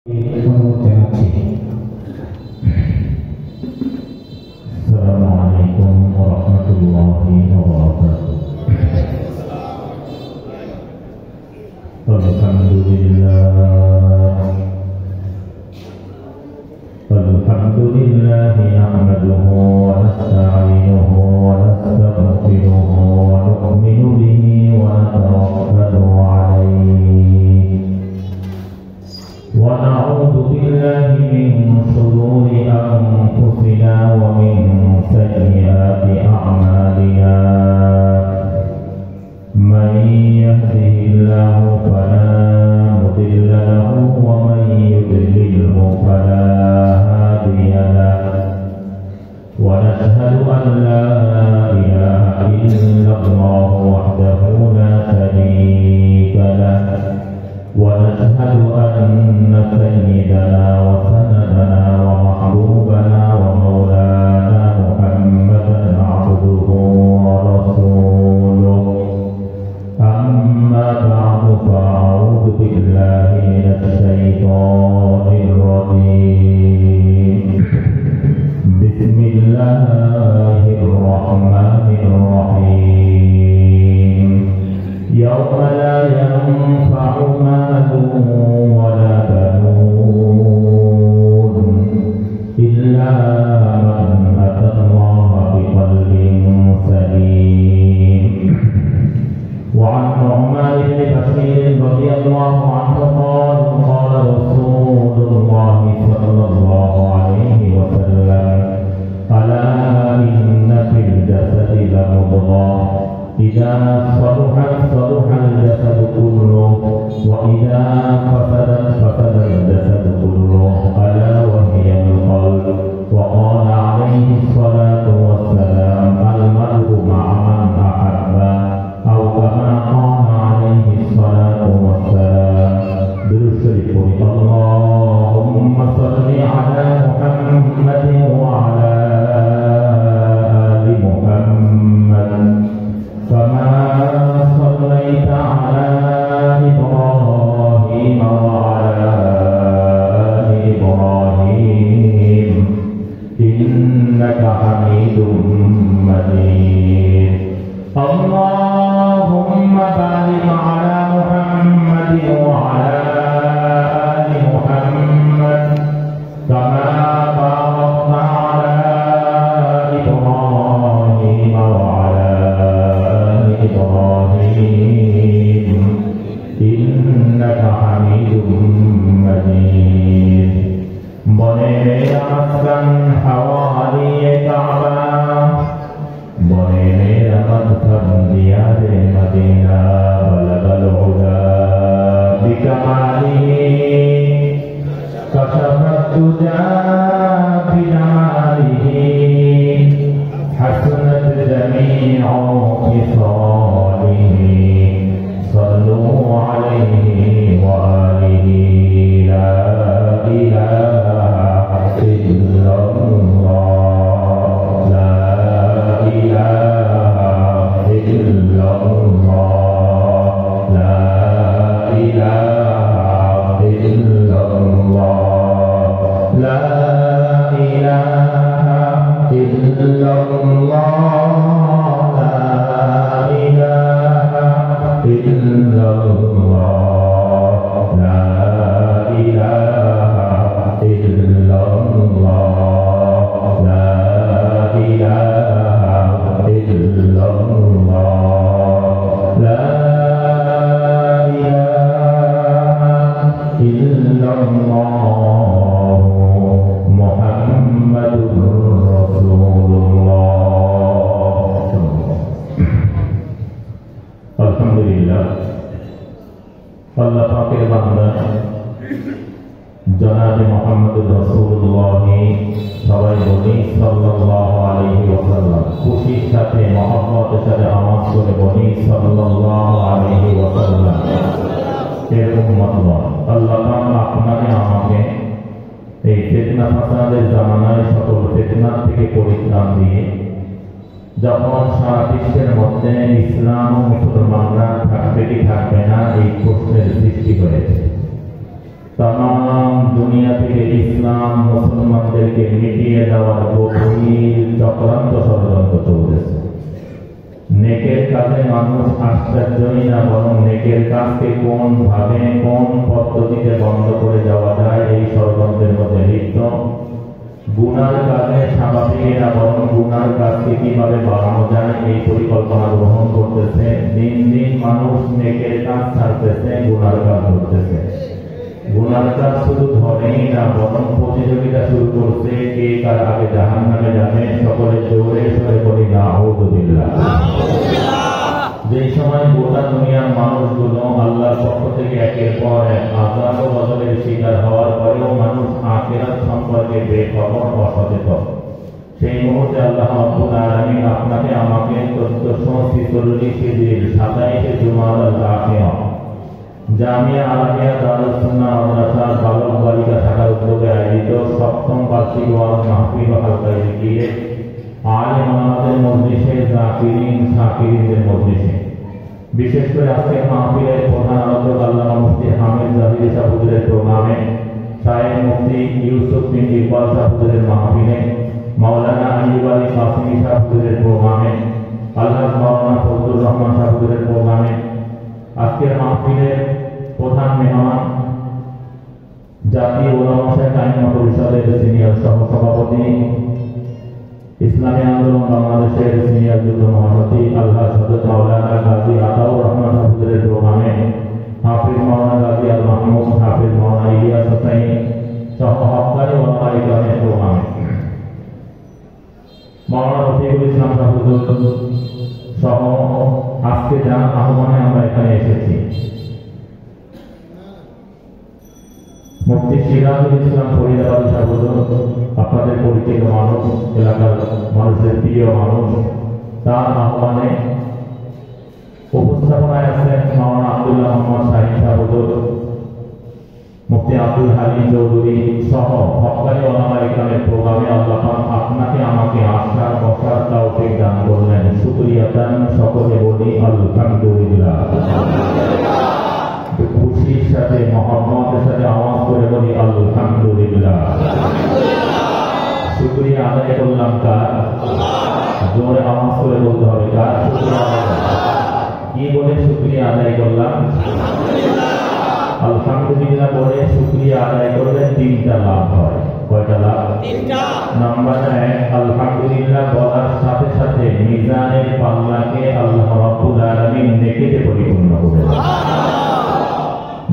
Assalamualaikum warahmatullahi wabarakatuh. Alhamdulillah nahmaduhu wa nasta'inuhu wa nastaghfiruhu wa nu'minu bihi wa natawakkalu 'alaihi wa na'udzu billahi min shururi anfusina wa min sayyiati a'malina. Man yahdihillahu fala mudilla lahu wa man yudlilhu fala hadiya lahu. Wa nashhadu an la ilaha illallah wahdahu la sharika lahu. ونشهد أن سيدنا وسندنا ومحبوبنا ومولانا محمدا عبده ورسوله. أما بعد فأعوذ بالله من الشيطان الرجيم. بسم الله الرحمن الرحيم. يوم لا ينفع مال ولا بنون إلا من أتى الله بقلب سليم. وعن نعمان بن بشير رضي الله عنه قال قال رسول الله صلى الله عليه وسلم ألا إن في الجسد لمضغة إذا صلحت صلح الجسد كله وإذا فسدت فسد الجسد كله ألا وهي القلب. وقال عليه الصلاة والسلام المرء مع من أحب أو كما قال عليه الصلاة والسلام. بالشرك اللهم صل على محمد وعلى آل محمد كما صليت على إبراهيم وعلى آل إبراهيم إنك حميد مجيد. اللهم بارك على محمد وعلى آل محمد كما باركت على إبراهيم وعلى إبراهيم إنك حميد مجيد. Menerangkan hawali Ka'bah, menerangkan diyare Madinah, balagal huda bikamalihi, kasafat duja binamalihi, hasunat jami'u kisalihi. Sallu alaihi wa alihi. La ilaha illallah, la ilaha illallah, la ilaha illallah, la ilaha illallah, la ilaha illallah, la ilaha illallah, la ilaha illallah, la ilaha illallah, Muhammadur Rasulullah. Alhamdulillah, Allah pakir bangga Janabi Muhammadur Rasulullah সবাই বলি সাল্লাল্লাহু আলাইহি ওয়াসাল্লাম। খুশির সাথে মহব্বতের সাথে আওয়াজ করে বলি সাল্লাল্লাহু আলাইহি ওয়াসাল্লাম। এর উম্মতগণ, আল্লাহ তাআলা আপনাকে আমাকে এই ফিতনা ফাসাদের জামানায় সকল ফিতনা থেকে পরিত্রাণ দিয়ে যখন সারা বিশ্বের মধ্যে ইসলাম ও মুসলমানরা থাকবে কি থাকবে না এই প্রশ্নের সৃষ্টি হয়েছে, तमाम दुनिया থেকে ইসলাম মুসলমানদেরকে মিটিয়ে দেওয়ার গভীর চক্রান্ত ষড়যন্ত্র চলতেছে। নেকের কাজে মানুষ আশ্চর্যই না, বরং নেকের কাজকে কোন ভাবে কোন পদ্ধতিতে বন্ধ করে যাওয়া যায় এই ষড়যন্ত্রের মধ্যে লিপ্ত। গুনার কাজে স্বাভাবিক না, বরং গুনার কাজকে কিভাবে বাড়ানো যায় এই পরিকল্পনা গ্রহণ করতেছে। দিন দিন মানুষ নেকের কাজ ছাড়তেছে, গুনার কাজ করতেছে। গুনার কাজ শুধু ধরেই না, বরং প্রতিযোগিতা শুরু করছে কে কার আগে জাহান্নামে যাবে। সকলে জোরে সরে বলি নাউযুবিল্লাহ। যে সময় গোটা দুনিয়ার মানুষগুলো আল্লাহর পক্ষ থেকে একের পর এক আযাব ও গজবের শিকার হওয়ার পরেও মানুষ আখিরাত সম্পর্কে বেখবর অসচেতন, সেই মুহূর্তে আল্লাহ রাব্বুল আলামিন আপনাকে আমাকে 1446 হিজরির 27 জুমাদাল আখিরা জামিয়া আলামিয়া দারুস সুন্নাহ মাদ্রাসার বালক বালিকা শাখার উদ্যোগে আয়োজিত সপ্তম বার্ষিক ওয়াজ মাহফিল ও হালকা জিকিরে আলেম ওলামাদের মজলিসে জাকিরিন শাকিরিনদের মজলিসে, বিশেষ করে আজকের মাহফিলের প্রধান আলোচক আল্লামা মুফতি হামিদ জাহিরি সাহেব হুজুরের প্রোগ্রামে, শায়েখ মুফতি ইউসুফ বিন ইকবাল সাহেব হুজুরের মাহফিলে, মাওলানা আইয়ুব আলী কাসিমি সাহেব হুজুরের প্রোগ্রামে, আলহাজ মাওলানা ফজলুর রহমান সাহেব হুজুরের প্রোগ্রামে আজকের মাহফিলের প্রধান মেহমান জাতীয় উলামা শাইখ আইন পরিষদের সিনিয়র সহসভাপতি, ইসলামী আন্দোলন বাংলাদেশের সিনিয়র যুগ্ম মহাসচিব আলহাজ হযরত মাওলানা গাজী আতাউর রহমান সাহেবের প্রোগ্রামে হাফিজ মাওলানা গাজী আল মাহমুদ, হাফিজ মাওলানা ইলিয়াস হোসেন সহ হক্কানি ওলামায়ে কেরামের প্রোগ্রামে মাওলানা রফিকুল ইসলাম সাহেব সহ আজকে যার আহ্বানে আমরা এখানে এসেছি মুফতি সিরাজুল ইসলাম ফরিদাবাদী সাহেব, আপনাদের পরিচিত মানুষ, এলাকার মানুষের প্রিয় মানুষ, তার আহ্বানে উপস্থাপনায় আছেন মাওলানা আব্দুল্লাহ মোহাম্মদ শাহীন সাহেব, মুফতি আব্দুল হালিম চৌধুরী সহ হক্কানি ওলামায়ে কেরামের প্রোগ্রামে আল্লাহ পাক আপনাকে আমাকে আসার বসার তৌফিক দান করলেন। শুকরিয়া দান সকলে বলি আলহামদুলিল্লাহ। খুশির সাথে মহব্বতের সাথে আওয়াজ করে বলি আলহামদুলিল্লাহ। শুকরিয়া আদায় করলাম কার? জোরে আওয়াজ করে বলতে হবে কার? কি বলে শুকরিয়া আদায় করলাম? আলহামদুলিল্লাহ বলে শুকরিয়া আদায় করলে 3টা লাভ হয়। কয়টা লাভ? 3টা। নাম্বার 1, আলহামদুলিল্লাহ বলার সাথে সাথে মিজানের পাল্লাকে আল্লাহ রাব্বুল আলামিন নেকিতে পরিপূর্ণ করে দেন।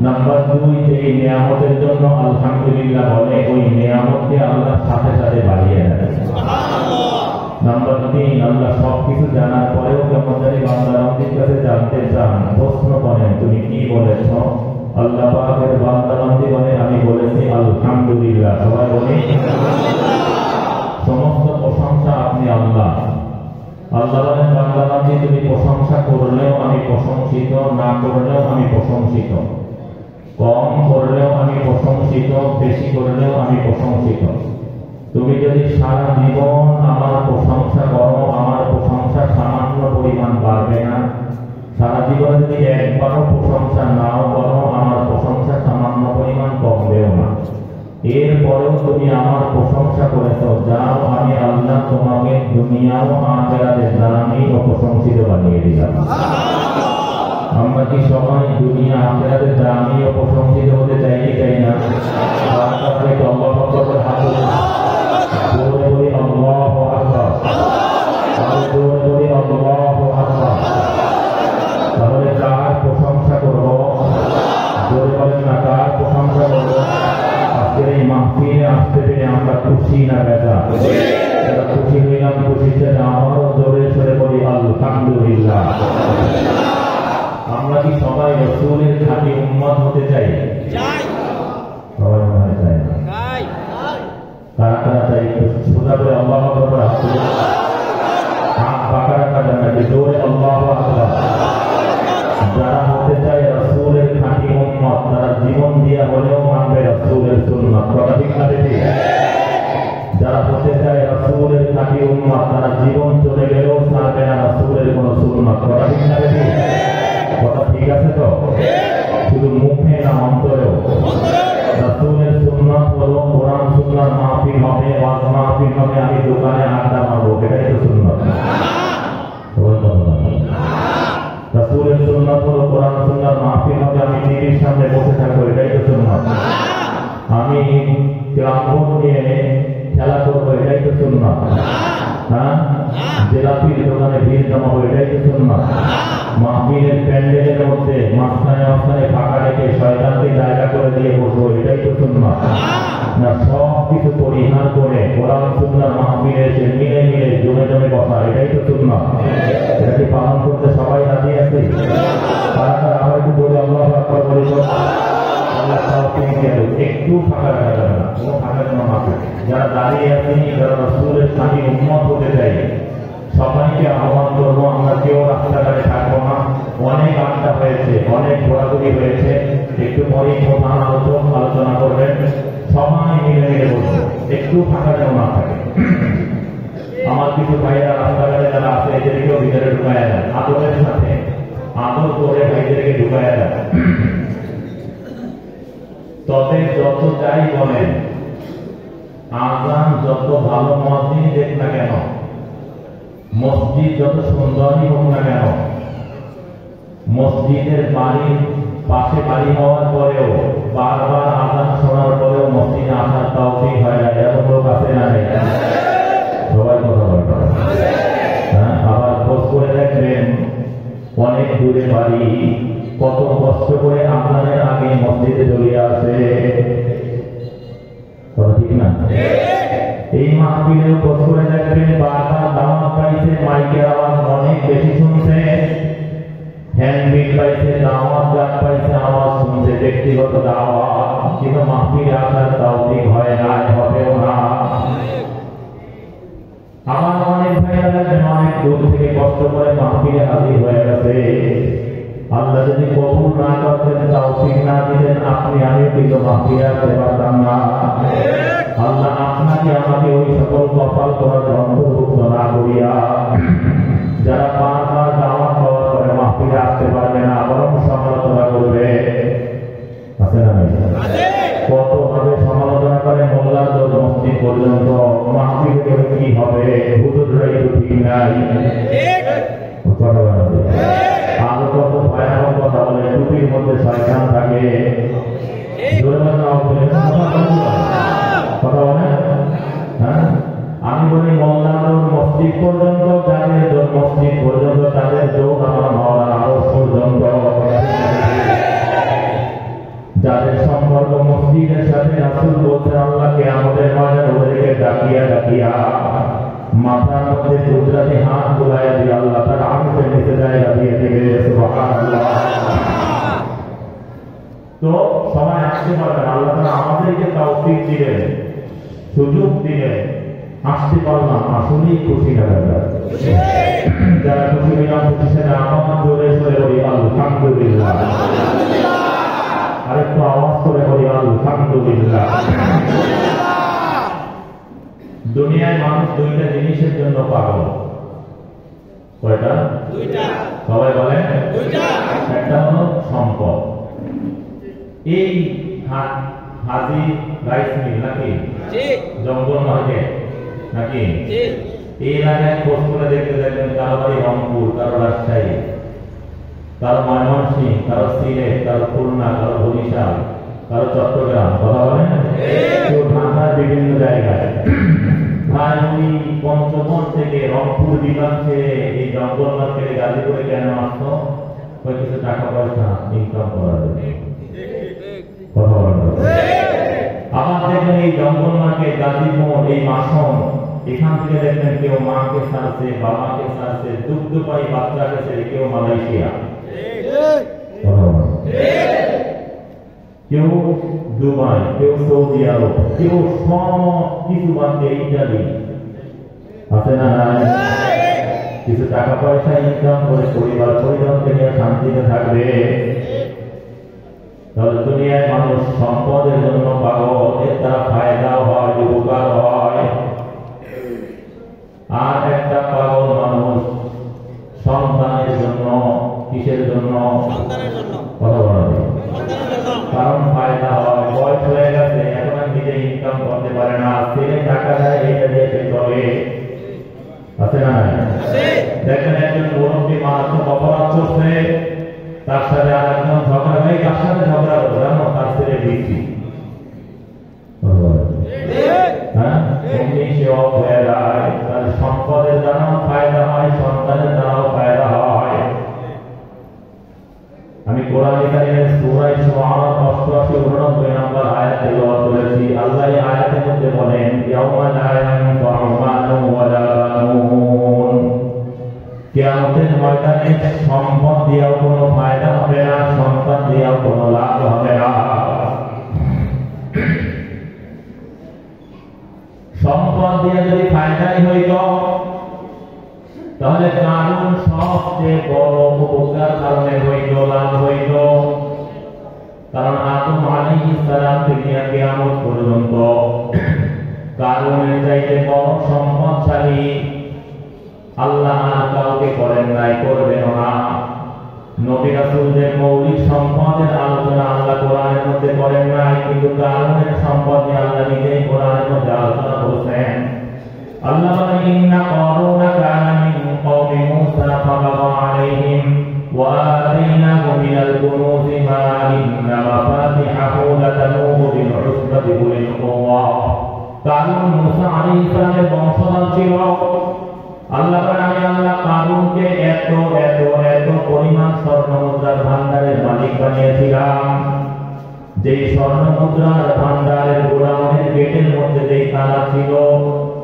নাম্বার 2, এই নিয়ামতের জন্য আলহামদুলিল্লাহ বলে ওই নিয়ামতকে আল্লাহ সাথে সাথে বাড়িয়ে দেন। নাম্বার 3, আল্লাহ সবকিছু জানার পরেও কেমন জানি বান্দাবান্দির কাছে জানতে চান, প্রশ্ন করেন তুমি কি বলেছ? আল্লাহ পাকের বান্দাবান্দি বলে আমি বলেছি আলহামদুলিল্লাহ। সবাই বলি সমস্ত প্রশংসা আপনি আল্লাহ। আল্লাহ বলেন বান্দাবান্দি তুমি প্রশংসা করলেও আমি প্রশংসিত, না করলেও আমি প্রশংসিত, কম করলেও আমি প্রশংসিত, বেশি করলেও আমি প্রশংসিত। তুমি যদি সারা জীবন আমার প্রশংসা করো, আমার প্রশংসা সামান্য পরিমাণ বাড়বে না। সারা জীবনে যদি একবারও প্রশংসা নাও করো, আমার প্রশংসা সামান্য পরিমাণ কমবেও না। এরপরেও তুমি আমার প্রশংসা করেছ, যাও আমি আল্লাহ তোমাকে দুনিয়া ও আখিরাতে দামি ও প্রশংসিত বানিয়ে দিলাম। আমরা কি সবাই দুনিয়া আখিরাতে দামি ও প্রশংসিত হতে চাই কি চাই না? তাহলে আল্লাহ পাকের হাত ধরে বলি আল্লাহু আকবার, জোরে বলি আল্লাহু আকবার। তাহলে কার প্রশংসা করব? জোরে বলেন না, কার প্রশংসা করব? আজকের এই মাহফিলে আসতে পেরে আমরা খুশি না বেজা? যারা খুশি হইলাম, খুশিতে আমারও জোরে সরে বলি আলহামদুলিল্লাহ। আমরা কি সবাই রাসূলের খাঁটি উম্মত হতে চাই? সবাই মনে হয় চাই না। কারা কারা চাই? সোজা করে আল্লাহু আকবার আসতে হাত পাকা রাখা যাবে, জোরে আল্লাহু আকবার। যারা হতে চায় রাসূলের খাঁটি উম্মত, তারা জীবন দিয়া হলেও মানবে রাসূলের সুন্নাত। কথা ঠিক না ঠিক? যারা হতে চায় রাসূলের খাঁটি উম্মত, তারা জীবন চলে গেলেও ছাড়বে না রাসূলের কোন সুন্নাত। কথা ঠিক না ঠিক? কথা ঠিক আছে তো? শুধু মুখে না অন্তরেও? গ্রামভোট নিয়ে খেলা করবো, এটাই তো সুন্নাত। হ্যাঁ, জিলাপির দোকানে ভিড় জমাবো, এটাই তো সুন্নাত। মাহফিলের প্যান্ডেলের মধ্যে মাঝখানে মাঝখানে ফাঁকা রেখে শয়তানকে জায়গা করে দিয়ে বসবো, এটাই তো সুন্নাত। না সব কিছু পরিহার করে কোরআন সুন্নাহর মাহফিলে এসে মিলে মিলে জমে জমে বসা, এটাই তো সুন্নাত। এটা কি পালন করতে সবাই রাজি আছে? আবার একটু বলে আল্লাহু আকবার বলে আল্লাহ তাওফীক দেন। একটু ফাঁকা রাখা যাবে না, কোনো ফাঁকা যেন না থাকে। যারা দাঁড়িয়ে আছেন, যারা রাসূলের সাথী উম্মত হতে চাই, সবাইকে আহ্বান করবো, আমরা কেউ রাস্তাঘাটে থাকবো না। অনেক আড্ডা হয়েছে, অনেক ঘোরাঘুরি হয়েছে, একটু পরে প্রধান আলোচনা করবেন, সবাই মিলে মিলে বসবো, একটু ফাঁকা যেন না থাকে। আমার কিছু ভাইয়েরা রাস্তাঘাটে যারা আছে এদেরকেও ভিতরে ঢুকায় দেয়, আদরের সাথে আদর করে ভাইদেরকে ঢুকায় দেয়। তবে যত যাই বলেন, আজান যত ভালো মুয়াজ্জিন দেখ না কেন, মসজিদ যত সুন্দরই হোক না কেন, মসজিদের বাড়ির পাশে বাড়ি হওয়ার পরেও বারবার আজান শোনার পরেও মসজিদে আসার তৌফিক হয় না, এরকম লোক আছে না? সবাই কথা বলতে হবে। হ্যাঁ, আবার খোঁজ করে দেখবেন অনেক দূরে বাড়ি, কত কষ্ট করে আজানের আগে মসজিদে চলে আসে, ঠিক না? এই মাহফিলেও খোঁজ করে দেখবেন বারবার দাওয়াত পাইছে, মাইকের আওয়াজ অনেক বেশি শুনছে, হ্যান্ডবিল পাইছে, দাওয়াত গান পাইছে, আওয়াজ শুনছে, ব্যক্তিগত দাওয়াত, কিন্তু মাহফিলে আসার তৌফিক হয় না, হবেও না। আমার অনেক ভাইরা দেখবেন অনেক দূর থেকে কষ্ট করে মাহফিলে হাজির হয়ে গেছে, আল্লাহ যদি কবুল না করতেন, তৌফিক না দিতেন, আপনি আমিও কিন্তু মাহফিলে আসতে পারতাম না। আল্লাহ আপনাকে আমাকে ওই সকল কপাল করার অন্তর্ভুক্ত না করিয়া যারা বারবার দাওয়াত পাওয়ার পরে মাহফিলে আসতে পারবে না, বরং সমালোচনা করবে, আছে না? কত ভাবে সমালোচনা করে, মোল্লার দোষ মসজিদ পর্যন্ত, মাহফিলে করে কি হবে, হুজুররাই তো ঠিক নাই, কথা বলে। আরো কত ভয়ানক কথা বলে, টুপির মধ্যে শয়তান থাকে, কথা বলে। হ্যাঁ, আমি বলি মোল্লার মসজিদ পর্যন্ত, যাদের মসজিদ পর্যন্ত, তাদের যোগ আমার মাওলানা আরশ পর্যন্ত, যাদের সম্পর্ক মসজিদের সাথে রাসূল বলছেন আল্লাহকে আমাদের মাঝে ওদেরকে ডাকিয়া ডাকিয়া মাথার মধ্যে কুদরতি হাত বুলাইয়া দিয়ে আল্লাহ তার আরশের নিচে জায়গা দিয়ে দেবে, সুবহানাল্লাহ। তো সবাই আসতে পারবেন, আল্লাহ তাআলা আমাদেরকে তৌফিক দিলেন, সুযোগ দিলেন, আসতে পারলাম, আসলেই খুশি লাগা যায়। যারা খুশি হইলাম, খুশি সেটা আমার জোরে সরে বলি আলহামদুলিল্লাহ, আরেকটু আওয়াজ করে বলি আলহামদুলিল্লাহ। দুনিয়ায় মানুষ দুইটা জিনিসের জন্য পাগল। কয়টা? দুইটা। সবাই বলেন দুইটা। একটা হলো সম্পদ। এই হাজি রাইস মিল নাকি জঙ্গল মার্কেট নাকি এই এলাকায় খোঁজ করে দেখতে দেখবেন কারো বাড়ি রংপুর, কারো রাজশাহী, কারো ময়মনসিংহ, কারো সিলেট, কারো খুলনা, কারো বরিশাল, কারো চট্টগ্রাম, কথা বলেন, কেউ ঢাকার বিভিন্ন জায়গায়। ভাই ওই পঞ্চগড় থেকে রংপুর বিভাগ ছেড়ে এই জঙ্গল মার্কেটে গাজীপুরে কেন আসতো? ওই কিছু টাকা পয়সা ইনকাম করার জন্য, কথা বলেন। আবার দেখবেন এই জঙ্গল মার্কেট, গাজীপুর, এই মাসন, এখান থেকে দেখবেন কেউ মাকে ছাড়ছে, বাবাকে ছাড়ছে, দুগ্ধপায়ী বাচ্চাকে ছেড়ে কেউ মালয়েশিয়া, কেউ দুবাই, কেউ সৌদি আরব, কেউ সব কিছু বাদ দিয়ে ইটালি, আছে না? কিছু টাকা পয়সা ইনকাম করে পরিবার পরিজনকে নিয়ে শান্তিতে থাকবে। তাহলে দুনিয়ায় মানুষ সম্পদের জন্য পাগল, এর দ্বারা ফায়দা হয়, উপকার হয়। আর একটা পাগল মানুষ সন্তানের জন্য, কিসের জন্য? কথা বলা যায়, কারণ ফায়দা হয়, বয়স হয়ে গেছে, এখন আর নিজে ইনকাম করতে পারে না, ছেলে টাকা দেয়, এটা দিয়ে সে চলে, আছে না? দেখেন একজন মুরব্বী মারাত্মক অপরাধ করছে, তার সাথে আর একজন ঝগড়া, কার সাথে ঝগড়া করবো জানো? তার ছেলে দিচ্ছি, অফ হয়ে যায়, তার সম্পদের দ্বারাও ফায়দা হয়, সন্তানের দ্বারাও ফায়দা হয়। আমি কোরআন কারীমের সূরা শুআরা 88-89 নম্বর আয়াত তেলাওয়াত করেছি। আল্লাহ এই আয়াতের মধ্যে বলেন, ইয়াউমা লা ইয়ানফাউ মালুন ওয়ালা বানুন, কিয়ামতের ময়দানে সম্পদ দিয়েও কোনো ফায়দা হবে না, সন্তান দিয়েও কোনো লাভ হবে না। সম্পদ দিয়ে যদি ফায়দাই হইত তাহলে কারুন সবচেয়ে বড় উপকার কারণে হইত, লাভ হইত। কারণ আদম আলাইহিস সালাম থেকে কিয়ামত পর্যন্ত কারুনের চাইতে বড় সম্পদশালী আল্লাহ আর কাউকে করেন নাই, করবেন না। নবী রাসূলদের মৌলিক সম্পদের আলোচনা আল্লাহ কোরআনের মধ্যে করেন নাই, কিন্তু কারুনের সম্পদ নিয়ে আল্লাহ নিজেই কোরআনের মধ্যে আলোচনা করেছেন। আল্লাহ বলেন, ইন্না কারুনা কানা মিন কওমি মূসা ফাবাগা আলাইহিম ওয়া আতাইনাহু মিনাল কুনুজি মা ইন্না মাফাতিহাহু লাতানুহু বিল উসবাতি উলিল কুওয়া। কারুন মূসা আলাইহিস সালামের বংশধর ছিল। আল্লাহ বলেন, আমি আল্লাহ কারুনকে এত এত এত পরিমাণ স্বর্ণ মুদ্রার ভান্ডারের মালিক বানিয়েছিলাম, যেই স্বর্ণ মুদ্রার ভান্ডারের গোডাউনের গেটের মধ্যে যেই তালা ছিল,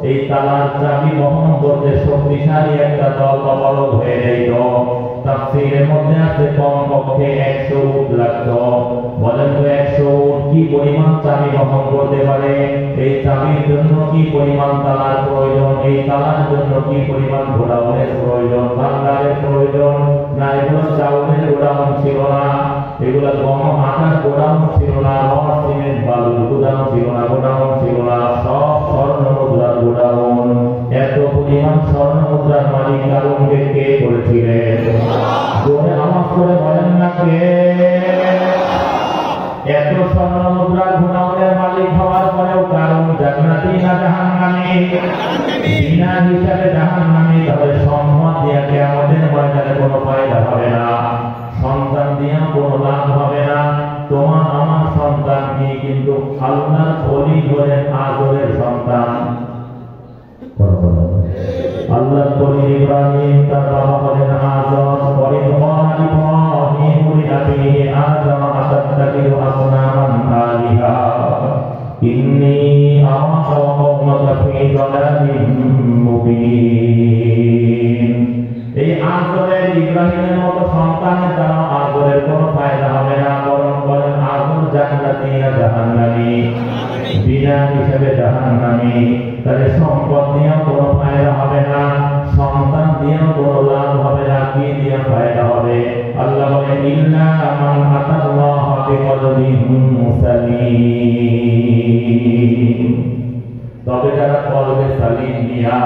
এই তালার চাবি বহন করতে শক্তিশালী একটা দল অবরোধ হয়ে যেত। তাফসীরের মধ্যে আছে কমপক্ষে 100 উট লাগতো। বলেন তো 100 উট কি পরিমাণ চাবি বহন করতে পারে? এই চাবির জন্য কি পরিমাণ তালার প্রয়োজন? এই তালার জন্য কি পরিমাণ গোডাউনের প্রয়োজন, ভান্ডারের প্রয়োজন? না, এগুলো চাউলের গোডাউন ছিল না, এগুলো গম আটার গোডাউন ছিল না, রড সিমেন্ট বালুর গোডাউন ছিল না, গোডাউন ছিল না, সব স্বর্ণ মুদ্রার গোডাউন। এত পরিমাণ স্বর্ণ মুদ্রার মালিক কারুনকে কে করেছিলেন? জোরে আওয়াজ করে বলেন না কে? এত স্বর্ণ মুদ্রার গোডাউনের মালিক হওয়ার পরেও কারুন জান্নাতি না জাহান্নামী? বিনা হিসাবে জাহান্নামী। তাহলে সম্পদ দিয়ে কিয়ামতের ময়দানে কোনো ফায়দা হবে না, সন্তান দিয়ে কোনো লাভ হবে না। তোমার আমার সন্তান কি কিন্তু আল্লাহর খলিল বলেন আজরের সন্তান। আল্লাহর খলিল ইব্রাহিম, তার বাবা বলেন আজর। ইব্রাহিম লিআবিহি আজর আতাত্তাকিযু আসনামান আলিহা ইন্নী আরাকা ওয়া কওমাকা ফী যালালিম মুবিন। এই আজরের ইব্রাহিমের মতো সন্তানের দ্বারা আজরের কোনো ফায়দা হবে না, বরং বলেন আজর জান্নাতি না জাহান্নামী? বিনা হিসাবে জাহান্নামী। তাহলে সম্পদ দিয়েও কোনো ফায়দা হবে না, সন্তান দিয়েও কোনো লাভ হবে না। কি দিয়ে ফায়দা হবে? আল্লাহ বলেন, ইল্লা মান আতাল্লাহ বিকলবিন সালিম। তবে যারা কলবে সালিম নিয়া,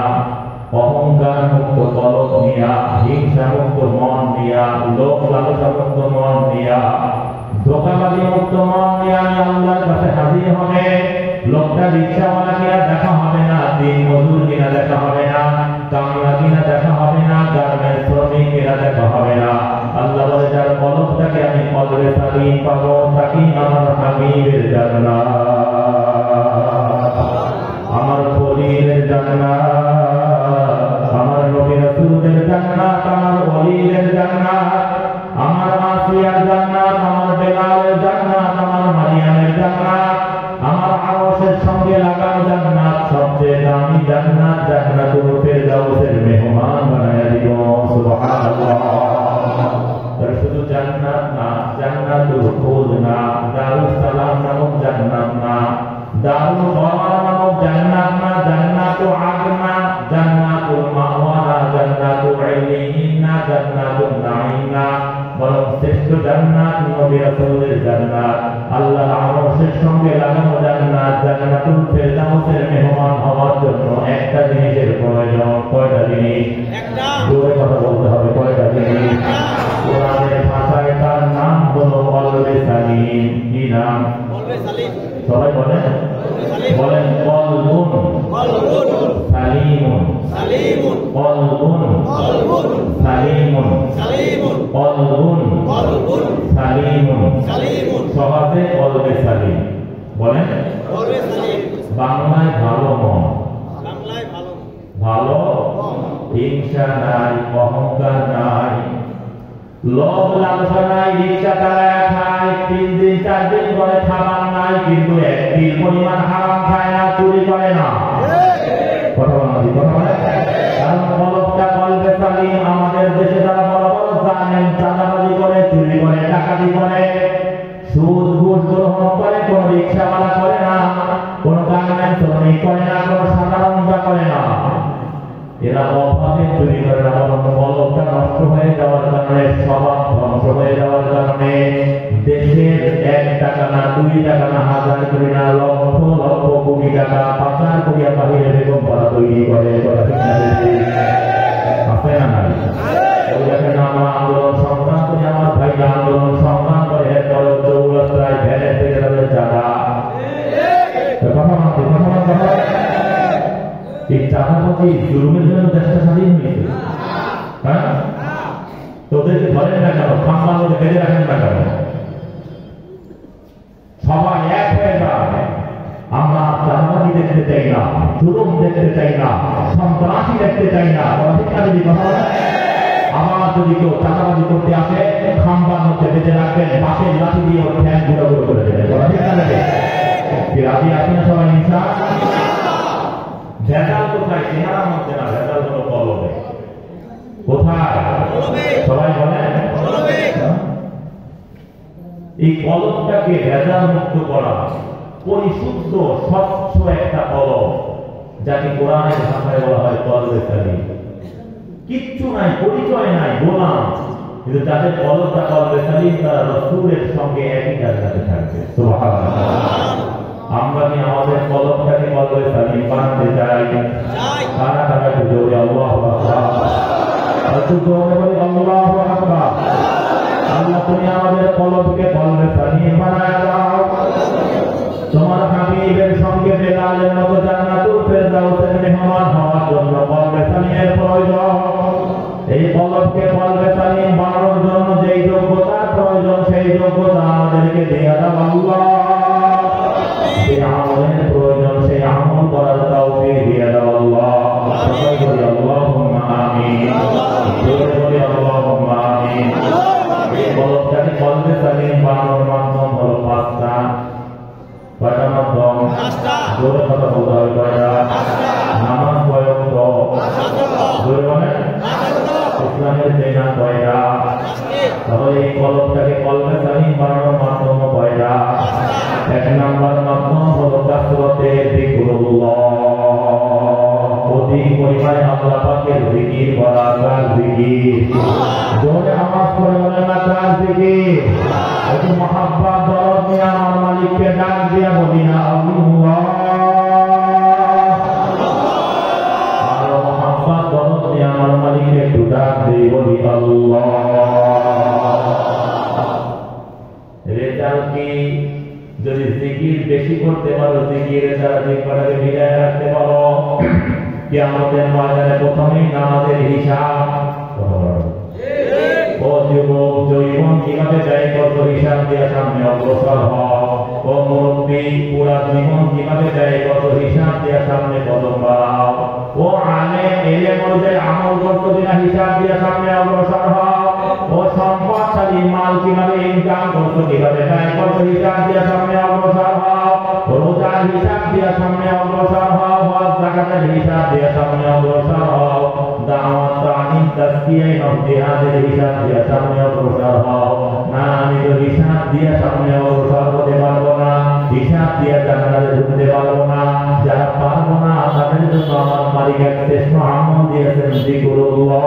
অহংকার মুক্ত কলব নিয়া, হিংসা মুক্ত মন নিয়া, লোভ লালসা মুক্ত মন নিয়া, ধোঁকাবাজি মুক্ত মন নিয়া আমি আল্লাহর কাছে হাজির হবে। লোকটা রিক্সাওয়ালা কিনা দেখা হবে না, দিন মজুর কিনা দেখা হবে না, কামলা কিনা দেখা হবে না, গার্মেন্টস শ্রমিক কিনা দেখা হবে না। আল্লাহ বলে, যার কলবটাকে আমি কলবে সালিম পাবো, তাকেই আমার হাবিবের জান্নাত, আমার খলিলের জান্নাত, আমার নবী রাসূলদের জান্নাত, আমার ওলিদের জান্নাত, আমার আসিয়ার জান্নাত, আমার বেলালের জান্নাত, আমার মারিয়ামের জান্নাত, আমার আরশের সঙ্গে লাগানো জান্নাত, সবচেয়ে দামি জান্নাত, জান্নাতুল ফেরদাউসের মেহমান বানায়া দিব। সুবহানাল্লাহ। তার শুধু জান্নাত না, জান্নাতুল খুলদ না, দারুস সালাম নামক জান্নাত না, দারুল করার নামক জান্নাত না, জান্নাতুল আদন না, জান্নাতুল মাওয়া না, জান্নাতুল ইলিয়িন না, জান্নাতুল নাঈম না, বরং শ্রেষ্ঠ জান্নাত নবী রাসূলের জান্নাত, আল্লাহর আরশের সঙ্গে লাগানো জান্নাত, জান্নাতুল ফেরদাউসের মেহমান হওয়ার জন্য একটা জিনিসের প্রয়োজন। কয়টা জিনিস? একটা। জোরে কথা বলতে হবে, কয়টা জিনিস? কোরআনের ভাষায় তার নাম হলো কলবে সালিম। কি নাম? কলবে সালিম। সবাই বলেন, বলেন কলবুন সালিমুন, কলবুন সালিমুন, কলবুন সালিমুন। সহজে কলবে সালিম বলেন। বাংলায় ভালো মন, হিংসা নাই, অহংকার নাই, লোভ লালসা নাই, রিক্সা চালায় খায়, 3 দিন 4 দিন করে খাবার নাই, কিন্তু একদিন পরিমাণ হারাম খায় না, চুরি করে না। কথা বলে কারণ কলবটা কলবে সালিম। আমাদের দেশে যারা বড় বড় জানেন চাঁদাবাজি করে, চুরি করে, ডাকাতি করে, সুদ ঘুষ গ্রহণ করে, কোন রিক্সাওয়ালা করে না, কোন গার্মেন্টস শ্রমিক করে না, কোন সাধারণটা করে না। এরা অভাবে চুরি করে না, বরং কলবটা নষ্ট হয়ে যাওয়ার কারণে, স্বভাব ধ্বংস হয়ে যাওয়ার কারণে দেশের 1 টাকা না, 2 টাকা না, হাজার কোটি না, লক্ষ লক্ষ কোটি টাকা পাচার করিয়া বাহিরে বেগম পাড়া তৈরি করে। আছে না নাই? ওই দেখেন আমরা আন্দোলন সংগ্রাম করি, আমার ভাইরা আন্দোলন সংগ্রাম করে, এরপরে চৌরাস্তায় ভ্যানে থেকে তাদের জায়গা এই চাঁদাবাজি জুলুমের জন্য দেশটা স্বাধীন হয়েছে। হ্যাঁ, তোদেরকে ধরেন না কেন, খাম্বার মধ্যে বেঁধে রাখেন না কেন? সবাই এক হয়ে যায়। আমরা চাঁদাবাজি দেখতে চাই না, জুলুম দেখতে চাই না, সন্ত্রাসী দেখতে চাই না। আবার যদি কেউ চাঁদাবাজি করতে আসে, খাম্বার মধ্যে বেঁধে রাখবেন, বাঁশের লাঠি দিয়ে ওর ঠ্যাং গুঁড়ো গুঁড়ো করে দেবেন। রাজি আছেন সবাই? ইনশাআল্লাহ। ভেজাল কোথায়? চেহারার মধ্যে না, ভেজাল হলো কলবে। কোথায়? সবাই বলেন। এই কলবটাকে ভেজাল মুক্ত করা, পরিশুদ্ধ স্বচ্ছ একটা কলব, যাকে কোরআনের ভাষায় বলা হয় কলবে সালিম। কিচ্ছু নাই, পরিচয় নাই, গোলাম, কিন্তু যাদের কলবটা কলবে সালিম তারা রাসূলের সঙ্গে একই জায়গাতে থাকবে। সুবহানাল্লাহ। আমরা কি আমাদের কলবটাকে কলবে সালিম বানাতে চাই? কারা কারা একটু জোরে আল্লাহু আকবার, একটু জোরে বলি আল্লাহু আকবার। আল্লাহ তুমি আমাদের কলবকে কলবে সালিম বানায় দাও। তোমার হাবিবের সঙ্গে বেলালের মতো জান্নাতুল ফেরদাউসের মেহমান হওয়ার জন্য কলবে সালিমের প্রয়োজন। এই কলবকে কলবে সালিম বানানোর জন্য যেই যোগ্যতার প্রয়োজন, সেই যোগ্যতা আমাদেরকে দিয়ে দাও আল্লাহ। যে আমলের প্রয়োজন, সেই আমল করার তৌফিক দিয়ে দাও আল্লাহ। সবাই বলি আল্লাহুম্মা আমিন, জোরে বলি আল্লাহুম্মা আমিন। এই কলবটাকে কলবে সালিম বানানোর মাধ্যম হলো 5টা। কয়টা মাধ্যম? জোরে কথা বলতে হবে। কয়টা? নামাজ কয়টা? জোরে বলেন। ইসলামের দেনা কয়টা? তাহলে এই কলবটাকে কলবে সালিম বানানোর মাধ্যম কয়টা? 1 নম্বর মাধ্যম হলো কাসরাতে যিকরুল্লাহ, অধিক পরিমাণে আল্লাহ পাকের জিকির করা। কার জিকির? জোরে আওয়াজ করে বলেন না, কার জিকির? একটু মহব্বত দরদ নিয়ে আমার মালিককে ডাক দিয়া বলি না আল্লাহ। আর মহব্বত দরদ নিয়ে আমার মালিককে একটু ডাক দিয়ে বলি আল্লাহ। রেজাল্ট কি? যদি জিকির বেশি করতে পারো, জিকিরের দ্বারা জিহ্বাটাকে মিলায় রাখতে পারো, কিয়ামতের ময়দানে প্রথমেই নামাজের হিসাব। ও যুবক, জৈবন কিভাবে ব্যয় করতো হিসাব দিয়ে সামনে অগ্রসর হও। ও মুরব্বী, পুরা জীবন কিভাবে ব্যয় করতো হিসাব দিয়ে সামনে কদম বাড়াও। ও আলেম, এলেম অনুযায়ী আমল করতো কিনা হিসাব দিয়ে সামনে অগ্রসর হও। ও সম্পদশালী, মাল কিভাবে ইনকাম করতো, কিভাবে ব্যয় করতো হিসাব দিয়ে সামনে অগ্রসর হও। রোজার হিসাব দিয়ে সামনে অগ্রসর হও। হজ যাকাতের হিসাব দিয়ে সামনে অগ্রসর হও। দাওয়াত তালিম তাসকিয়া জিহাদের হিসাব দিয়ে সামনে অগ্রসর হও। না, আমি তো হিসাব দিয়ে সামনে অগ্রসর হতে পারবো না, হিসাব দিয়ে জান্নাতে ঢুকতে পারবো না। যারা পারবো না তাদের জন্য আমার মালিক এক শ্রেষ্ঠ আমল দিয়েছেন, যিকরুল্লাহ।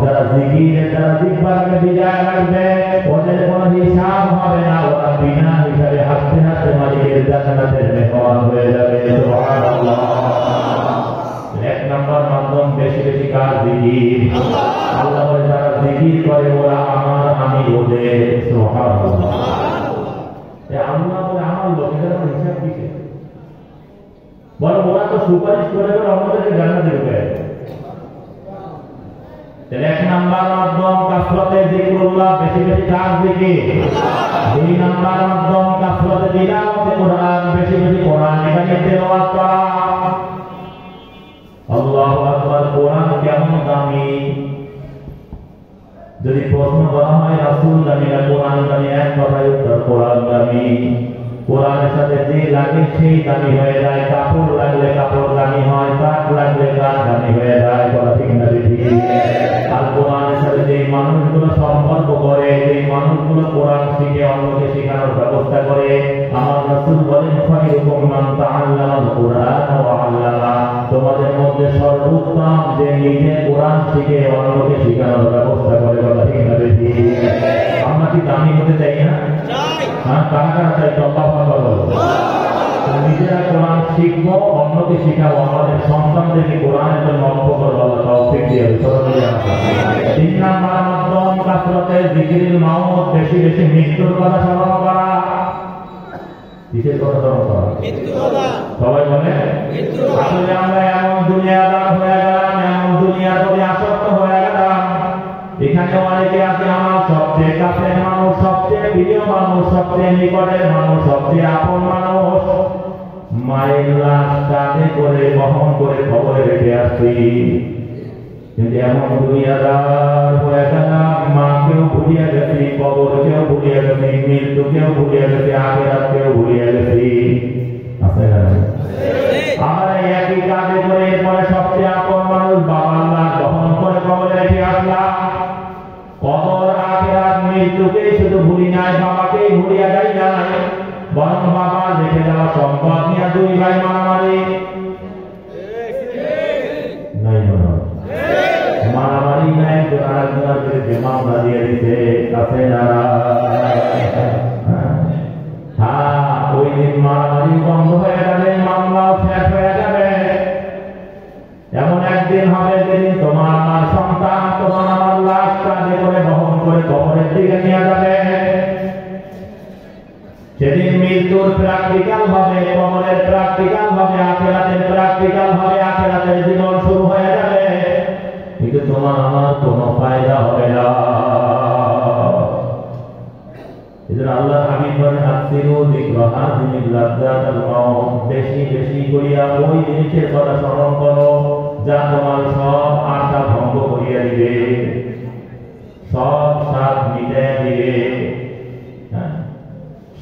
যারা জিকিরের দ্বারা জিহ্বাকে বিজয় রাখবে, ওদের কোনো হিসাব হবে না, ওরা বিনা হিসাবে হাসতে হাসতে মালিকের জান্নাতের মেহমান হয়ে যাবে। সুবহানাল্লাহ। 1 নম্বর মাধ্যম বেশি বেশি কার জিকির। আল্লাহ বলে যারা জিকির করে ওরা আমার, আমি ওদের। সুবহানাল্লাহ। আল্লাহ বলে আমার লোকেদের হিসাব দিচ্ছে, বরং ওরা তো সুপারিশ করে আমাদেরকে জান্নাতে ঢুকে। 1 নম্বর মাধ্যম কাসরাতে যিকরুল্লাহ, বেশি বেশি কার জিকির। 2 নম্বর মাধ্যম কাসরাতে তিলাওয়াতে কোরআন, বেশি বেশি কোরআন এখানে তেলাওয়াত করা। আল্লাহু আকবার। দামি? যদি প্রশ্ন করা হয় রাসূল দামি না কোরআন দামি, এক কথায় উত্তর কোরআন দামি। কোরআনের সাথে যে লাগে সেই দামি হয়ে যায়। কাপড় লাগলে কাপড় দামি হয়, কাঠ লাগলে কাঠ দামি হয়ে যায়। কথা ঠিক না ঠিক? আর কোরআনের সাথে যে মানুষগুলো সম্পর্ক করে, যে মানুষগুলো কোরআন শিখে অন্যকে শেখানোর ব্যবস্থা করে, আমার রাসূল বলেন খায়রুকুম মান তাআল্লামাল কুরআন ওয়া আল্লামা, তোমাদের মধ্যে সর্বোত্তম যে নিজে কোরআন শিখে অন্যকে শেখানোর ব্যবস্থা করে। কথা ঠিক না ঠিক? আমরা কি দামি হতে চাই না? হ্যাঁ, কারা কারা চাই? নিজেরা কোরআন শিখবো, অন্যকে শিখাবো, আমাদের সন্তানদেরকে কোরআনের জন্য অর্থ করবো। আল্লাহ তৌফিক দিয়ে। 3 নাম্বার মাধ্যম কাসরাতে যিকিরুল মাউত, বেশি বেশি মৃত্যুর কথা স্মরণ করা। কিসের কথা স্মরণ করা? সবাই বলে আসলে আমরা এমন দুনিয়াদার হয়ে গেলাম, এমন দুনিয়ার প্রতি আসক্ত হয়ে গেলাম। এখানে অনেকে আছে আমার সবচেয়ে কাছের মানুষ, সবচেয়ে প্রিয় মানুষ, সবচেয়ে নিকটের মানুষ, সবচেয়ে আপন মানুষ, মায়ের লাশ কাঁধে করে বহন করে কবরে রেখে আসছি। কিন্তু এমন দুনিয়াদার হয়ে গেলাম, মাকেও ভুলিয়ে গেছি, কবরকেও ভুলিয়ে গেছি, মৃত্যুকেও ভুলিয়ে গেছি, আখিরাতকেও ভুলিয়ে গেছি। আছে না? আমরা একই কাঁধে করে এরপরে সবচেয়ে আপন মানুষ বাবার লাশ বহন করে কবরে রেখে আসলাম। কবর, আখিরাত, মৃত্যুকেই শুধু ভুলি নাই, বাবাকেই ভুলিয়া যাই নাই। বরং বাবা রেখে যাওয়া সম্পদ নিয়ে 2 ভাই মারামারি। নাই মারামারি নাই, আরেকজনের বিরুদ্ধে মামলা দিয়ে দিতে কাছে না। হ্যাঁ, ওই দিন মারামারি বন্ধ হয়ে যাবে, মামলাও শেষ হয়ে যাবে। এমন একদিন হবে যেদিন তোমার আমার সন্তান তোমার আমার লাশ কাঁধে করে বহন করে কবরের দিকে নিয়ে যাবে। সেদিন মৃত্যুর প্র্যাকটিক্যাল হবে, কবরের প্র্যাকটিক্যাল হবে, আখিরাতের প্র্যাকটিক্যাল হবে, আখিরাতের জীবন শুরু হয়ে যাবে। কিন্তু তোমার আমার কোনো ফায়দা হবে না। এজন্য আল্লাহ হাবিব বলেন আকসিরু যিকরা হাযিহিল লাযযাতিল মাউত, বেশি বেশি করিয়া ওই জিনিসের কথা স্মরণ করো যা তোমার সব আশা ভঙ্গ করিয়া দিবে, সব স্বাদ মিটাইয়া দিবে।